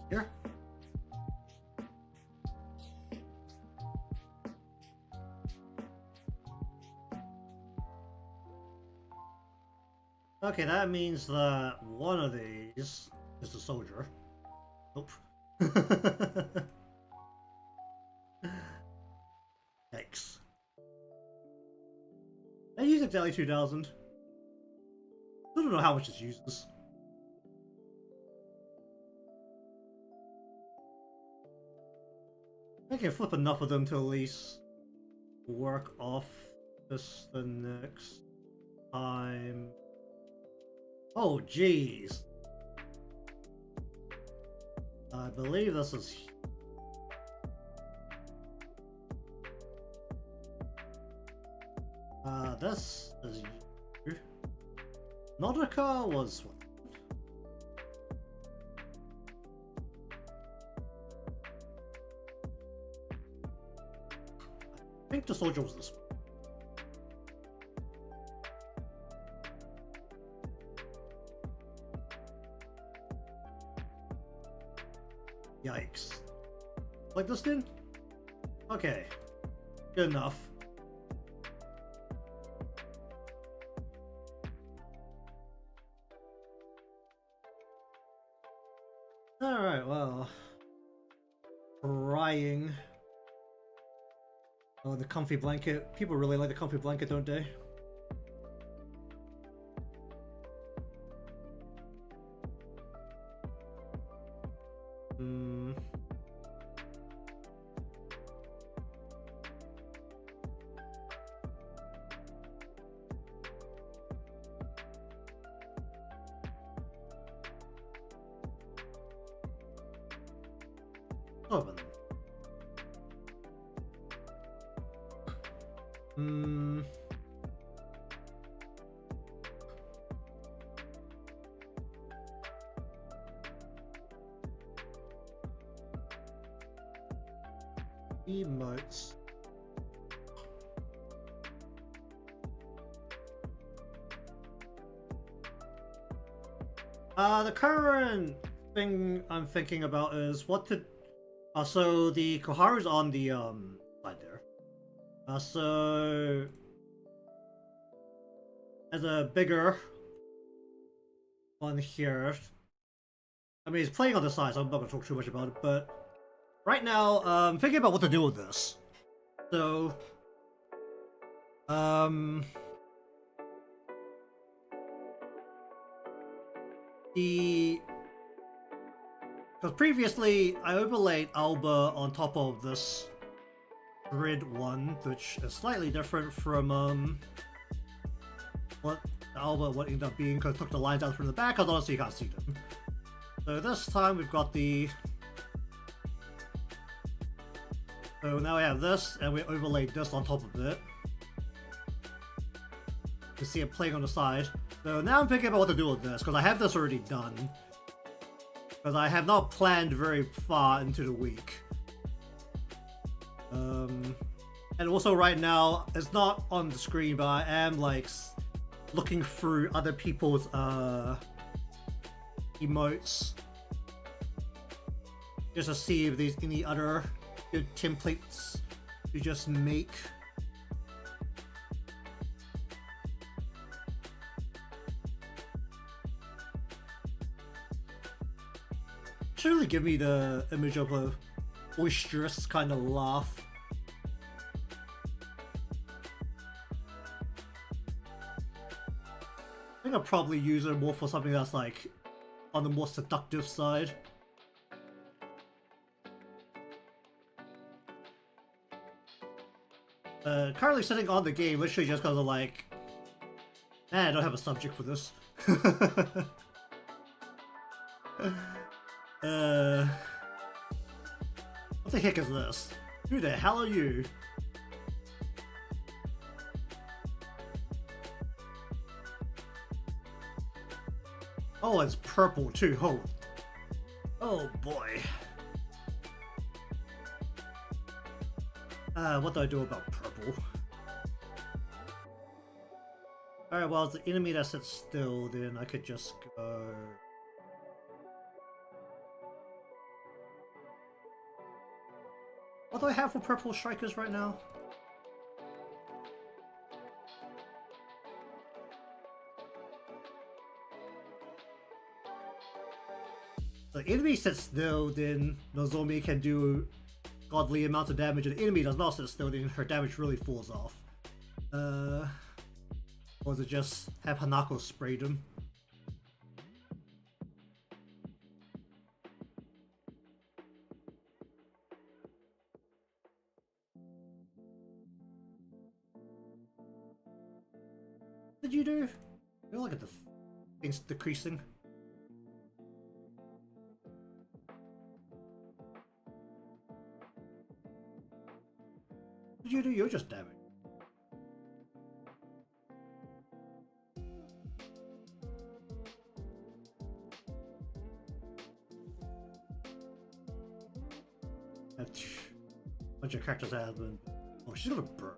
Here? Okay, that means that one of these is a soldier. Nope. Yikes. I use exactly 2,000. I don't know how much it uses. I can flip enough of them to at least work off this the next time. Oh, jeez. I believe this is... this is... Nautica was... what? I think the soldier was this one. Yikes. Like this did? Okay. Good enough. Alright, well. Crying. Oh, the comfy blanket. People really like the comfy blanket, don't they? Open. Emotes. The current thing I'm thinking about is what to... so the Koharu's on the side there. So as a bigger one here. I mean, he's playing on the side, so I'm not gonna talk too much about it. But right now, I'm thinking about what to do with this. So, because previously I overlaid Alba on top of this grid one, which is slightly different from what Alba would end up being, because I took the lines out from the back, because honestly you can't see them. So this time we've got the... So now we have this, and we overlaid this on top of it. You see it playing on the side. So now I'm thinking about what to do with this, because I have this already done. Because I have not planned very far into the week. And also right now, it's not on the screen, but I am like looking through other people's emotes just to see if there's any other good templates to just make. Should really give me the image of a boisterous kind of laugh. I think I'll probably use it more for something that's like on the more seductive side. Currently sitting on the game literally just because of like, man, I don't have a subject for this. What the heck is this? Who the hell are you? Oh, it's purple too. Oh boy. What do I do about purple? Alright, well, it's the enemy that sits still, then I could just go... What do I have for purple strikers right now? The enemy sits still, then Nozomi can do godly amounts of damage, and the enemy does not sit still, then her damage really falls off. Or does it just have Hanako spray them? What did you do? Look at the things decreasing. What did you do? You're just damaged. A bunch of characters have been. Oh, she's gonna burn.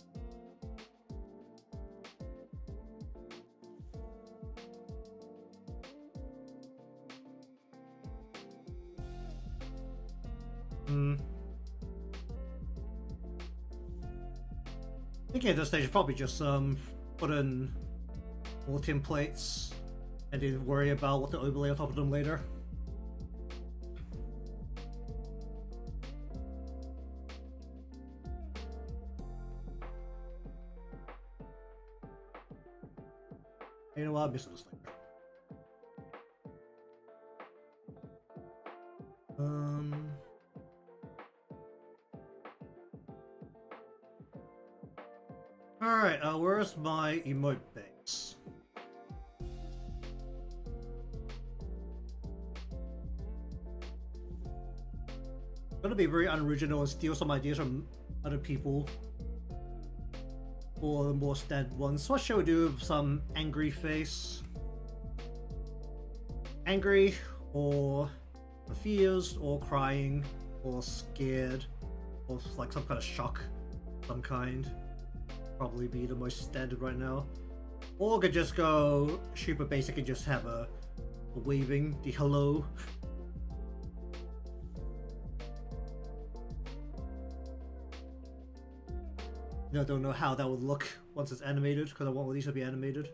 I think at this stage, probably just put in more templates and then worry about what to overlay on top of them later. You know what? I'm missing this later. Alright, where's my emote base? I'm gonna be very unoriginal and steal some ideas from other people for the more standard ones. What shall we do? Some angry face? Angry, or confused, or crying, or scared, or like some kind of shock of some kind. Probably be the most standard right now. Or could just go super basic and just have a waving, the hello. I don't know how that would look once it's animated, because I want these to be animated.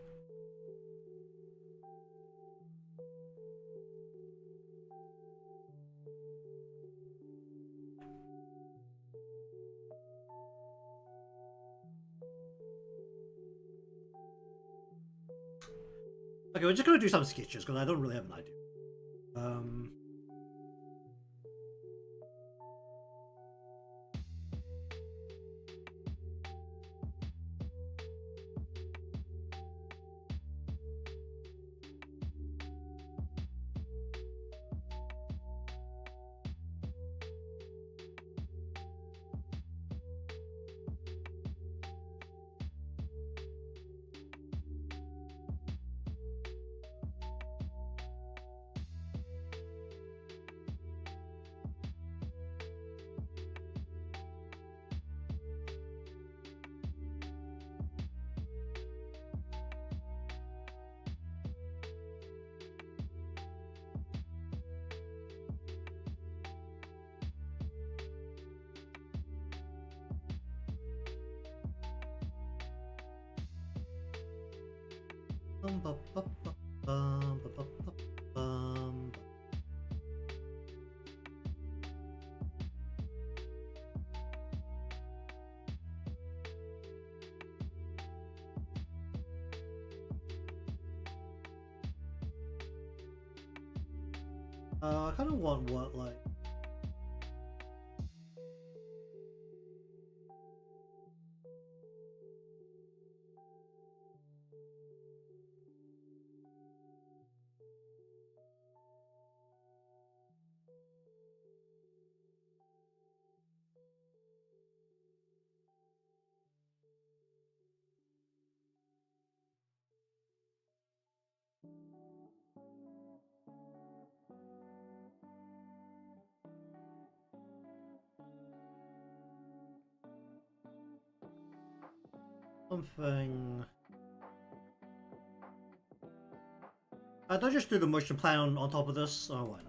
Okay, we're just gonna do some sketches because I don't really have an idea. Bum, bum, bum, bum, bum, bum. I kind of want what, like... something... don't just do the motion plan on top of this. Oh, why not?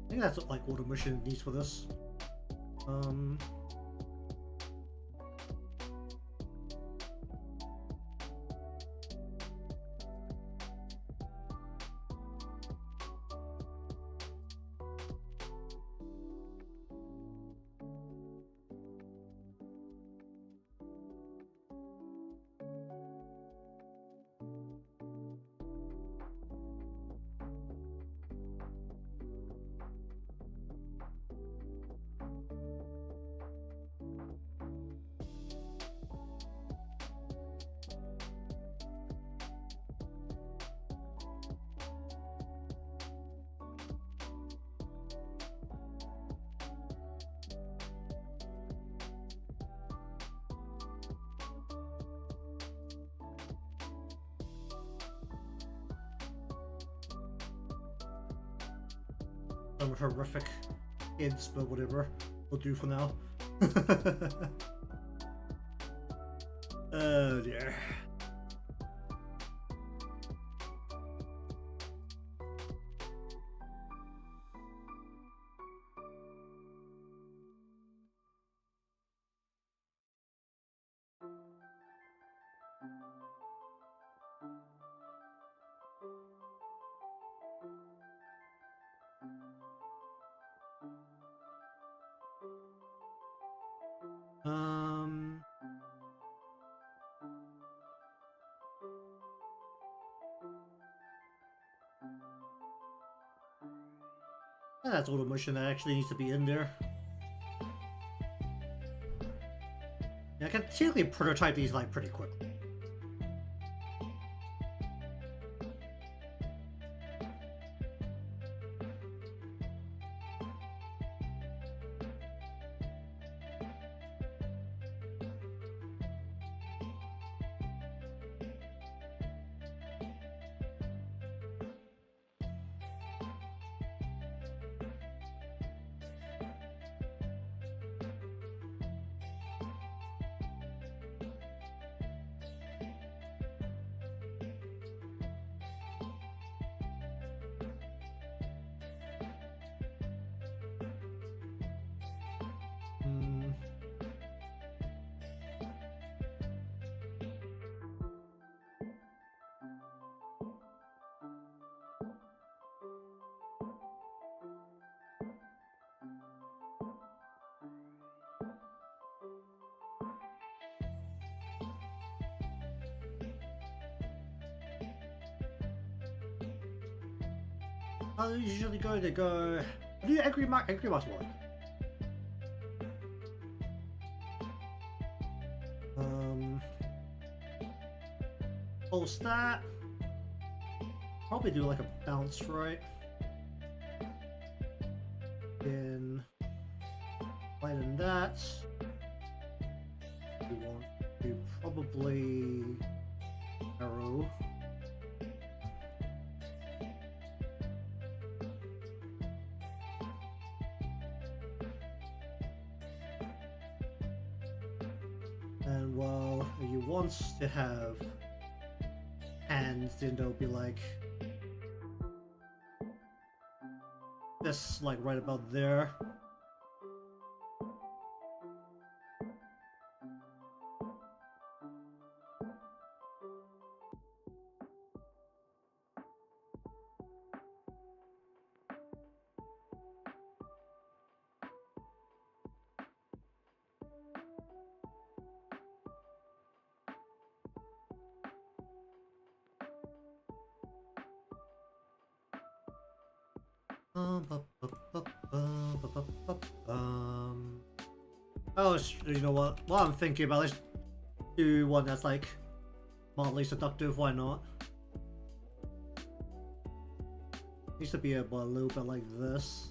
I think that's like all the motion needs for this. Some horrific kids, but whatever. We'll do for now. Oh dear. And that's all the motion that actually needs to be in there. Yeah, I can technically prototype these like pretty quickly. How do you usually go? They go. Do you angry mouse work? Pulse that. Probably do like a bounce, right? Then lighten that. We want to probably arrow. And well, if you want to have hands, then they'll be like this, like right about there. Oh, you know what? While I'm thinking about, let's do one that's like mildly seductive. Why not? Needs to be a little bit like this.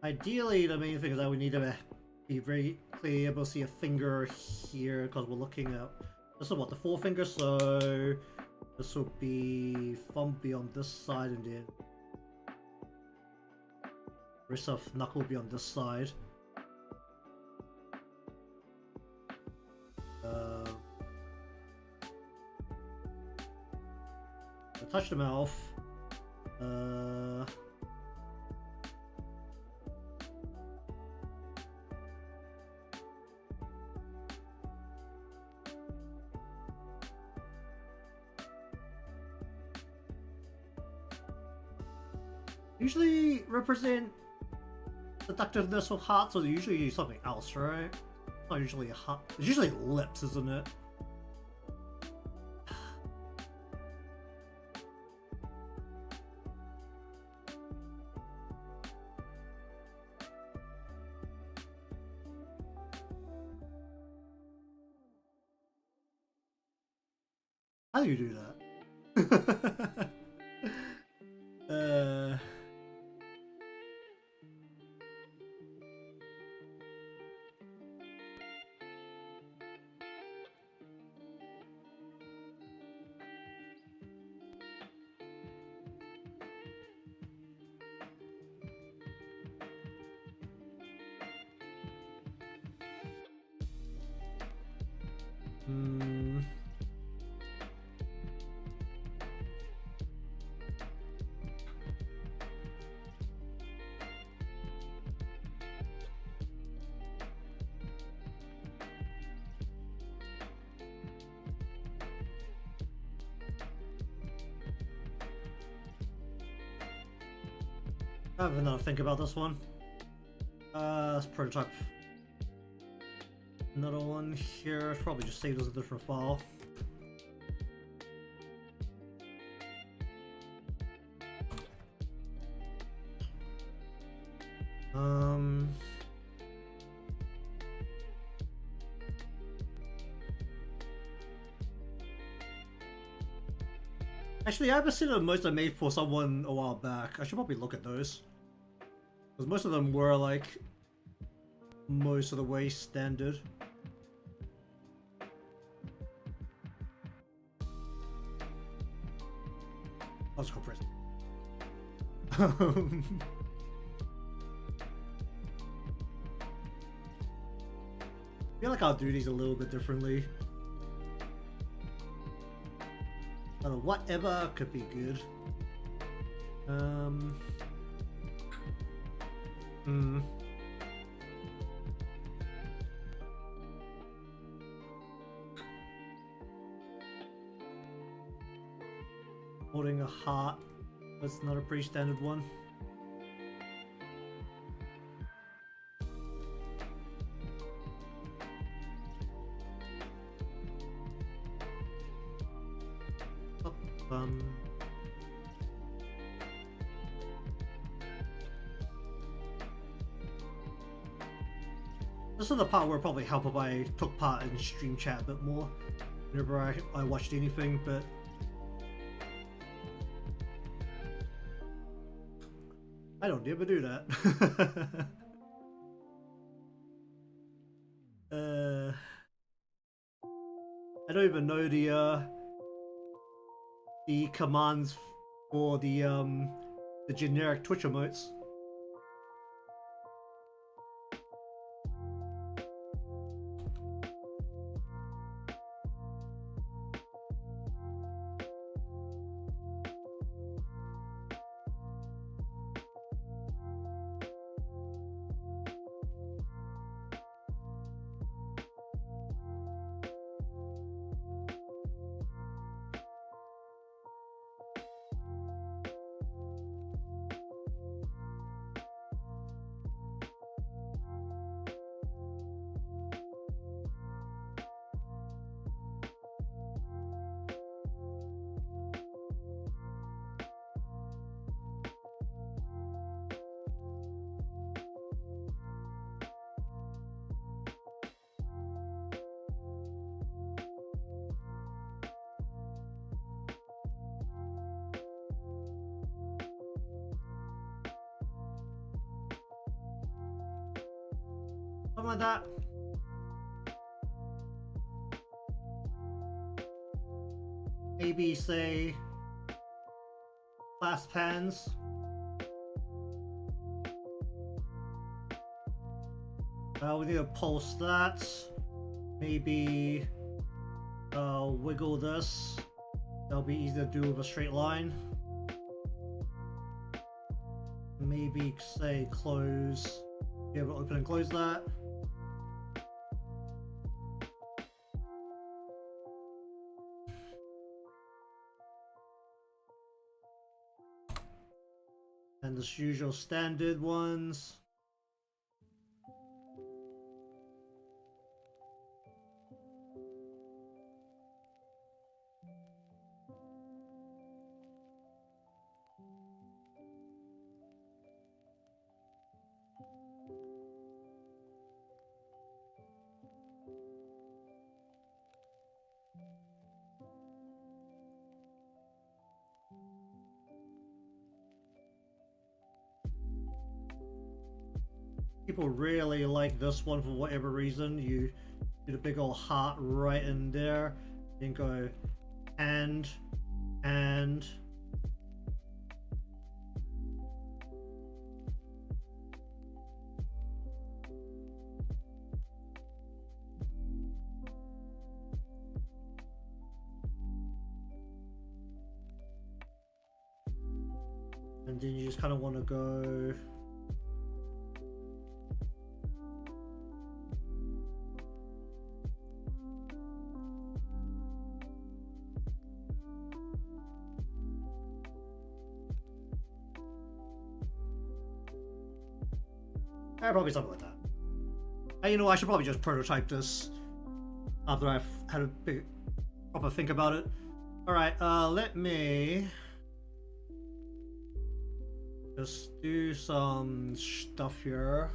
Ideally, the main thing is that we need to be very clear able to see a finger here because we're looking at this is what the forefinger, so this will be thumb be on this side and then wrist of knuckle will be on this side. Touch the mouth. Usually represent seductiveness with hearts, or they usually use something else, right? It's not usually a heart. It's usually lips, isn't it? How do you do that? I have another think about this one. Let's prototype another one here. Probably just save as a different file. Actually, I haven't seen the most I made for someone a while back. I should probably look at those. Because most of them were like most of the way standard. Let's go press. I feel like I'll do these a little bit differently. I don't know, whatever could be good. Holding a heart. That's not a pretty standard one. This is the part where it probably help if I took part in stream chat a bit more whenever I watched anything, but I don't ever do that. I don't even know the commands for the generic Twitch emotes. Something like that. Maybe say clasp hands. We need to pulse that. Maybe wiggle this. That'll be easy to do with a straight line. Maybe say close. Be able to open and close that. And the usual standard ones. People really like this one for whatever reason. You do the big old heart right in there, then go and and then you just kind of want to go. Probably something like that. And you know, I should probably just prototype this after I've had a big proper think about it. Alright, let me just do some stuff here.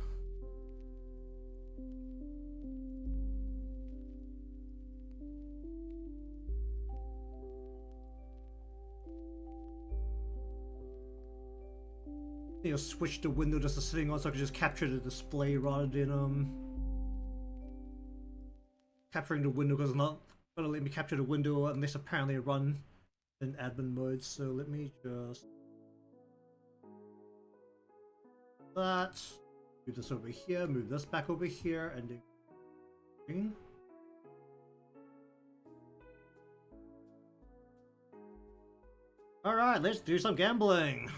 You know, switch the window just to sitting on so I can just capture the display rather than capturing the window, because it's not gonna let me capture the window unless apparently I run in admin mode. So let me just that, move this over here, move this back over here, and then green. Alright, let's do some gambling.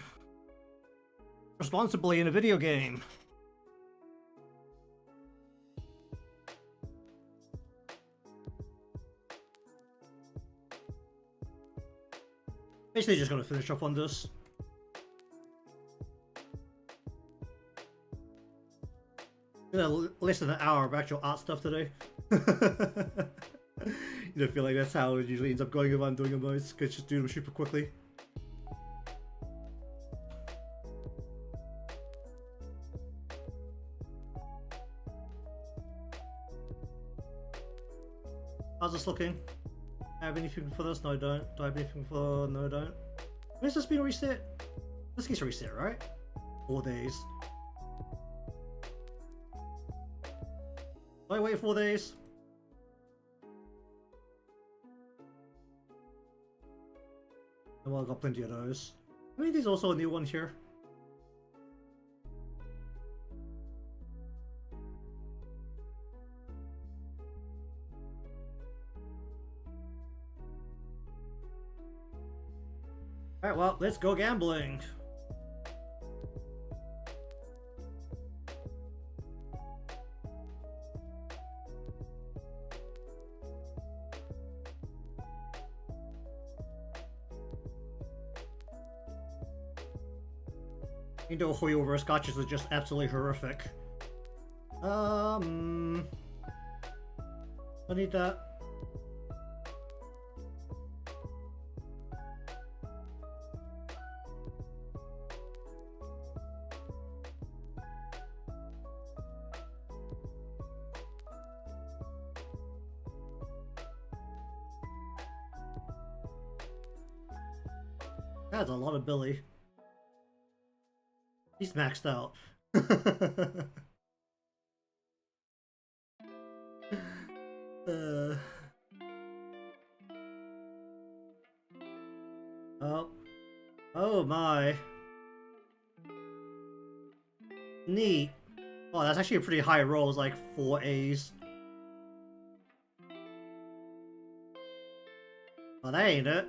Responsibly in a video game. Basically just gonna finish up on this. Less than an hour of actual art stuff today. You don't feel like that's how it usually ends up going if I'm doing emotes, because just do them super quickly. How's this looking? I have anything for this? No, I don't. Do I have anything for... No, I don't. When is this being reset? This gets reset, right? 4 days. Do I wait 4 days? Well, I've got plenty of those. I mean, there's also a new one here. Alright, well, let's go gambling. You know, Hoyo vs. Gotchas is just absolutely horrific. I need that. That's a lot of Billy. He's maxed out. Oh. Oh my. Neat. Oh, that's actually a pretty high roll. It's like 4 A's. Oh, that ain't it.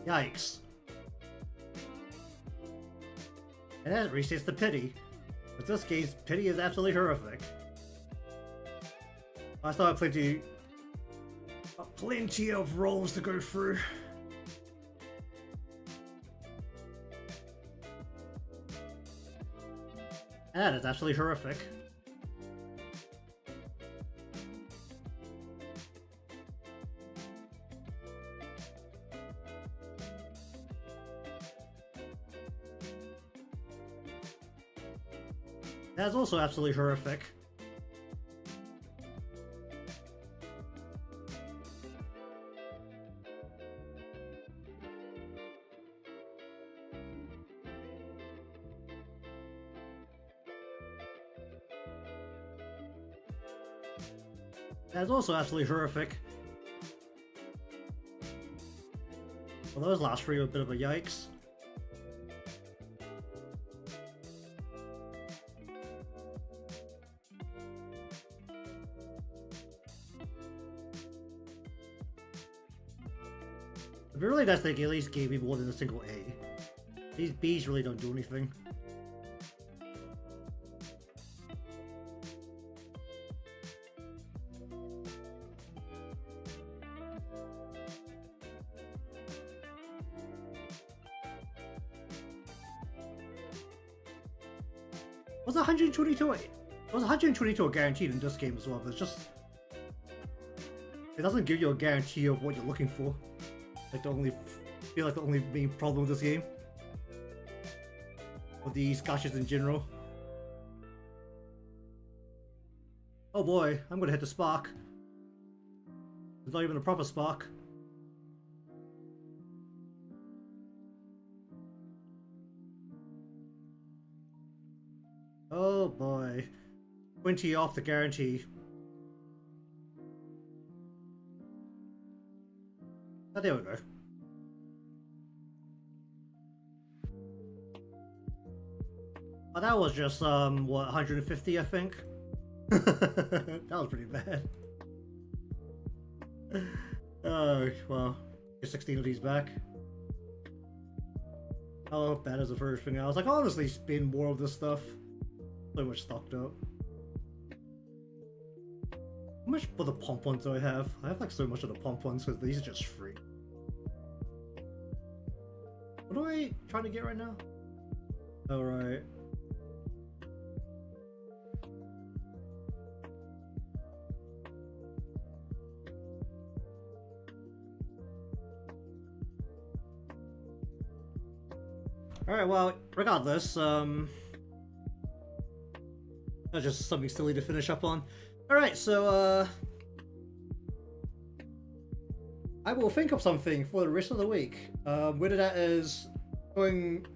Yikes. And that resets the pity. In this case, pity is absolutely horrific. I still have plenty of rolls to go through. That is absolutely horrific. That's also absolutely horrific. That's also absolutely horrific. Well, those last 3 were a bit of a yikes. It'd be really nice they at least gave me more than a single A. These B's really don't do anything. Was 122? It was 122 guaranteed in this game as well, but it's just... It doesn't give you a guarantee of what you're looking for. Like the only main problem with this game. Or these gachas in general. Oh boy, I'm gonna hit the spark. It's not even a proper spark. Oh boy. 20 off the guarantee. Oh, there we go. Oh, that was just, what, 150, I think? That was pretty bad. Oh, well, get 16 of these back. How bad is the first thing? I was like, honestly, spin more of this stuff. So much stocked up. How much for the pom-poms do I have? I have like so much of the pom-poms because these are just free. What am I trying to get right now? Alright. Alright, well, regardless, That's just something silly to finish up on. Alright, so I will think of something for the rest of the week. Whether that is putting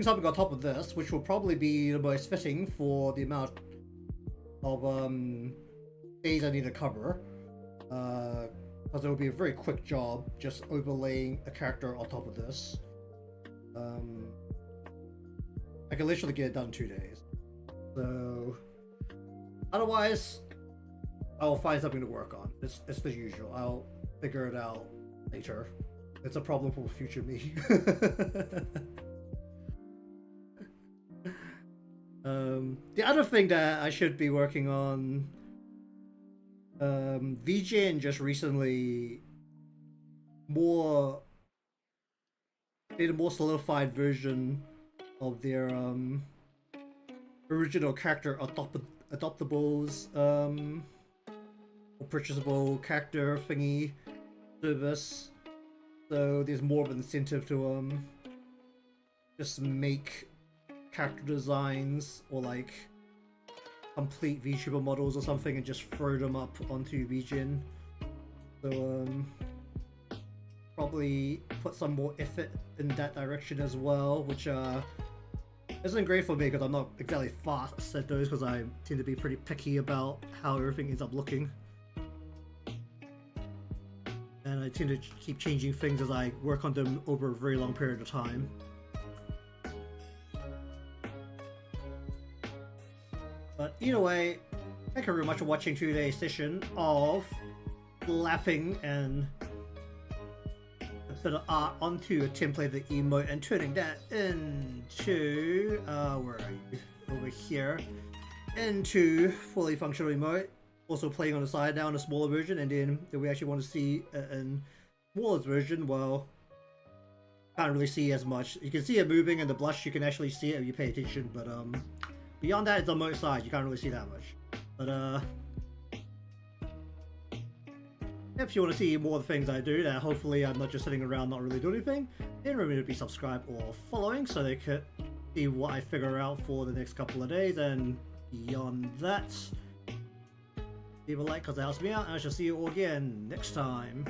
something on top of this, which will probably be the most fitting for the amount of days I need to cover. Because it will be a very quick job just overlaying a character on top of this. I can literally get it done in 2 days. So otherwise, I'll find something to work on. It's the usual. I'll figure it out later. It's a problem for future me. The other thing that I should be working on, VGN just recently made a more solidified version of their original character adoptables or purchasable character thingy service. So there's more of an incentive to just make character designs or like complete VTuber models or something and just throw them up onto VGen. So probably put some more effort in that direction as well, which isn't great for me because I'm not exactly fast at those because I tend to be pretty picky about how everything ends up looking. And I tend to keep changing things as I work on them over a very long period of time. But either way, thank you very much for watching today's session of slapping and a bit of art onto a template of the emote and turning that into, where are you? Over here. Into fully functional emote. Also playing on the side now in a smaller version, and then if we actually want to see in smaller version, well, can't really see as much. You can see it moving and the blush, you can actually see it if you pay attention, but beyond that, it's on both sides, you can't really see that much. But if you want to see more of the things I do, that hopefully I'm not just sitting around not really doing anything, then remember to be subscribed or following so they could see what I figure out for the next couple of days. And beyond that, leave a like because it helps me out, and I shall see you all again next time.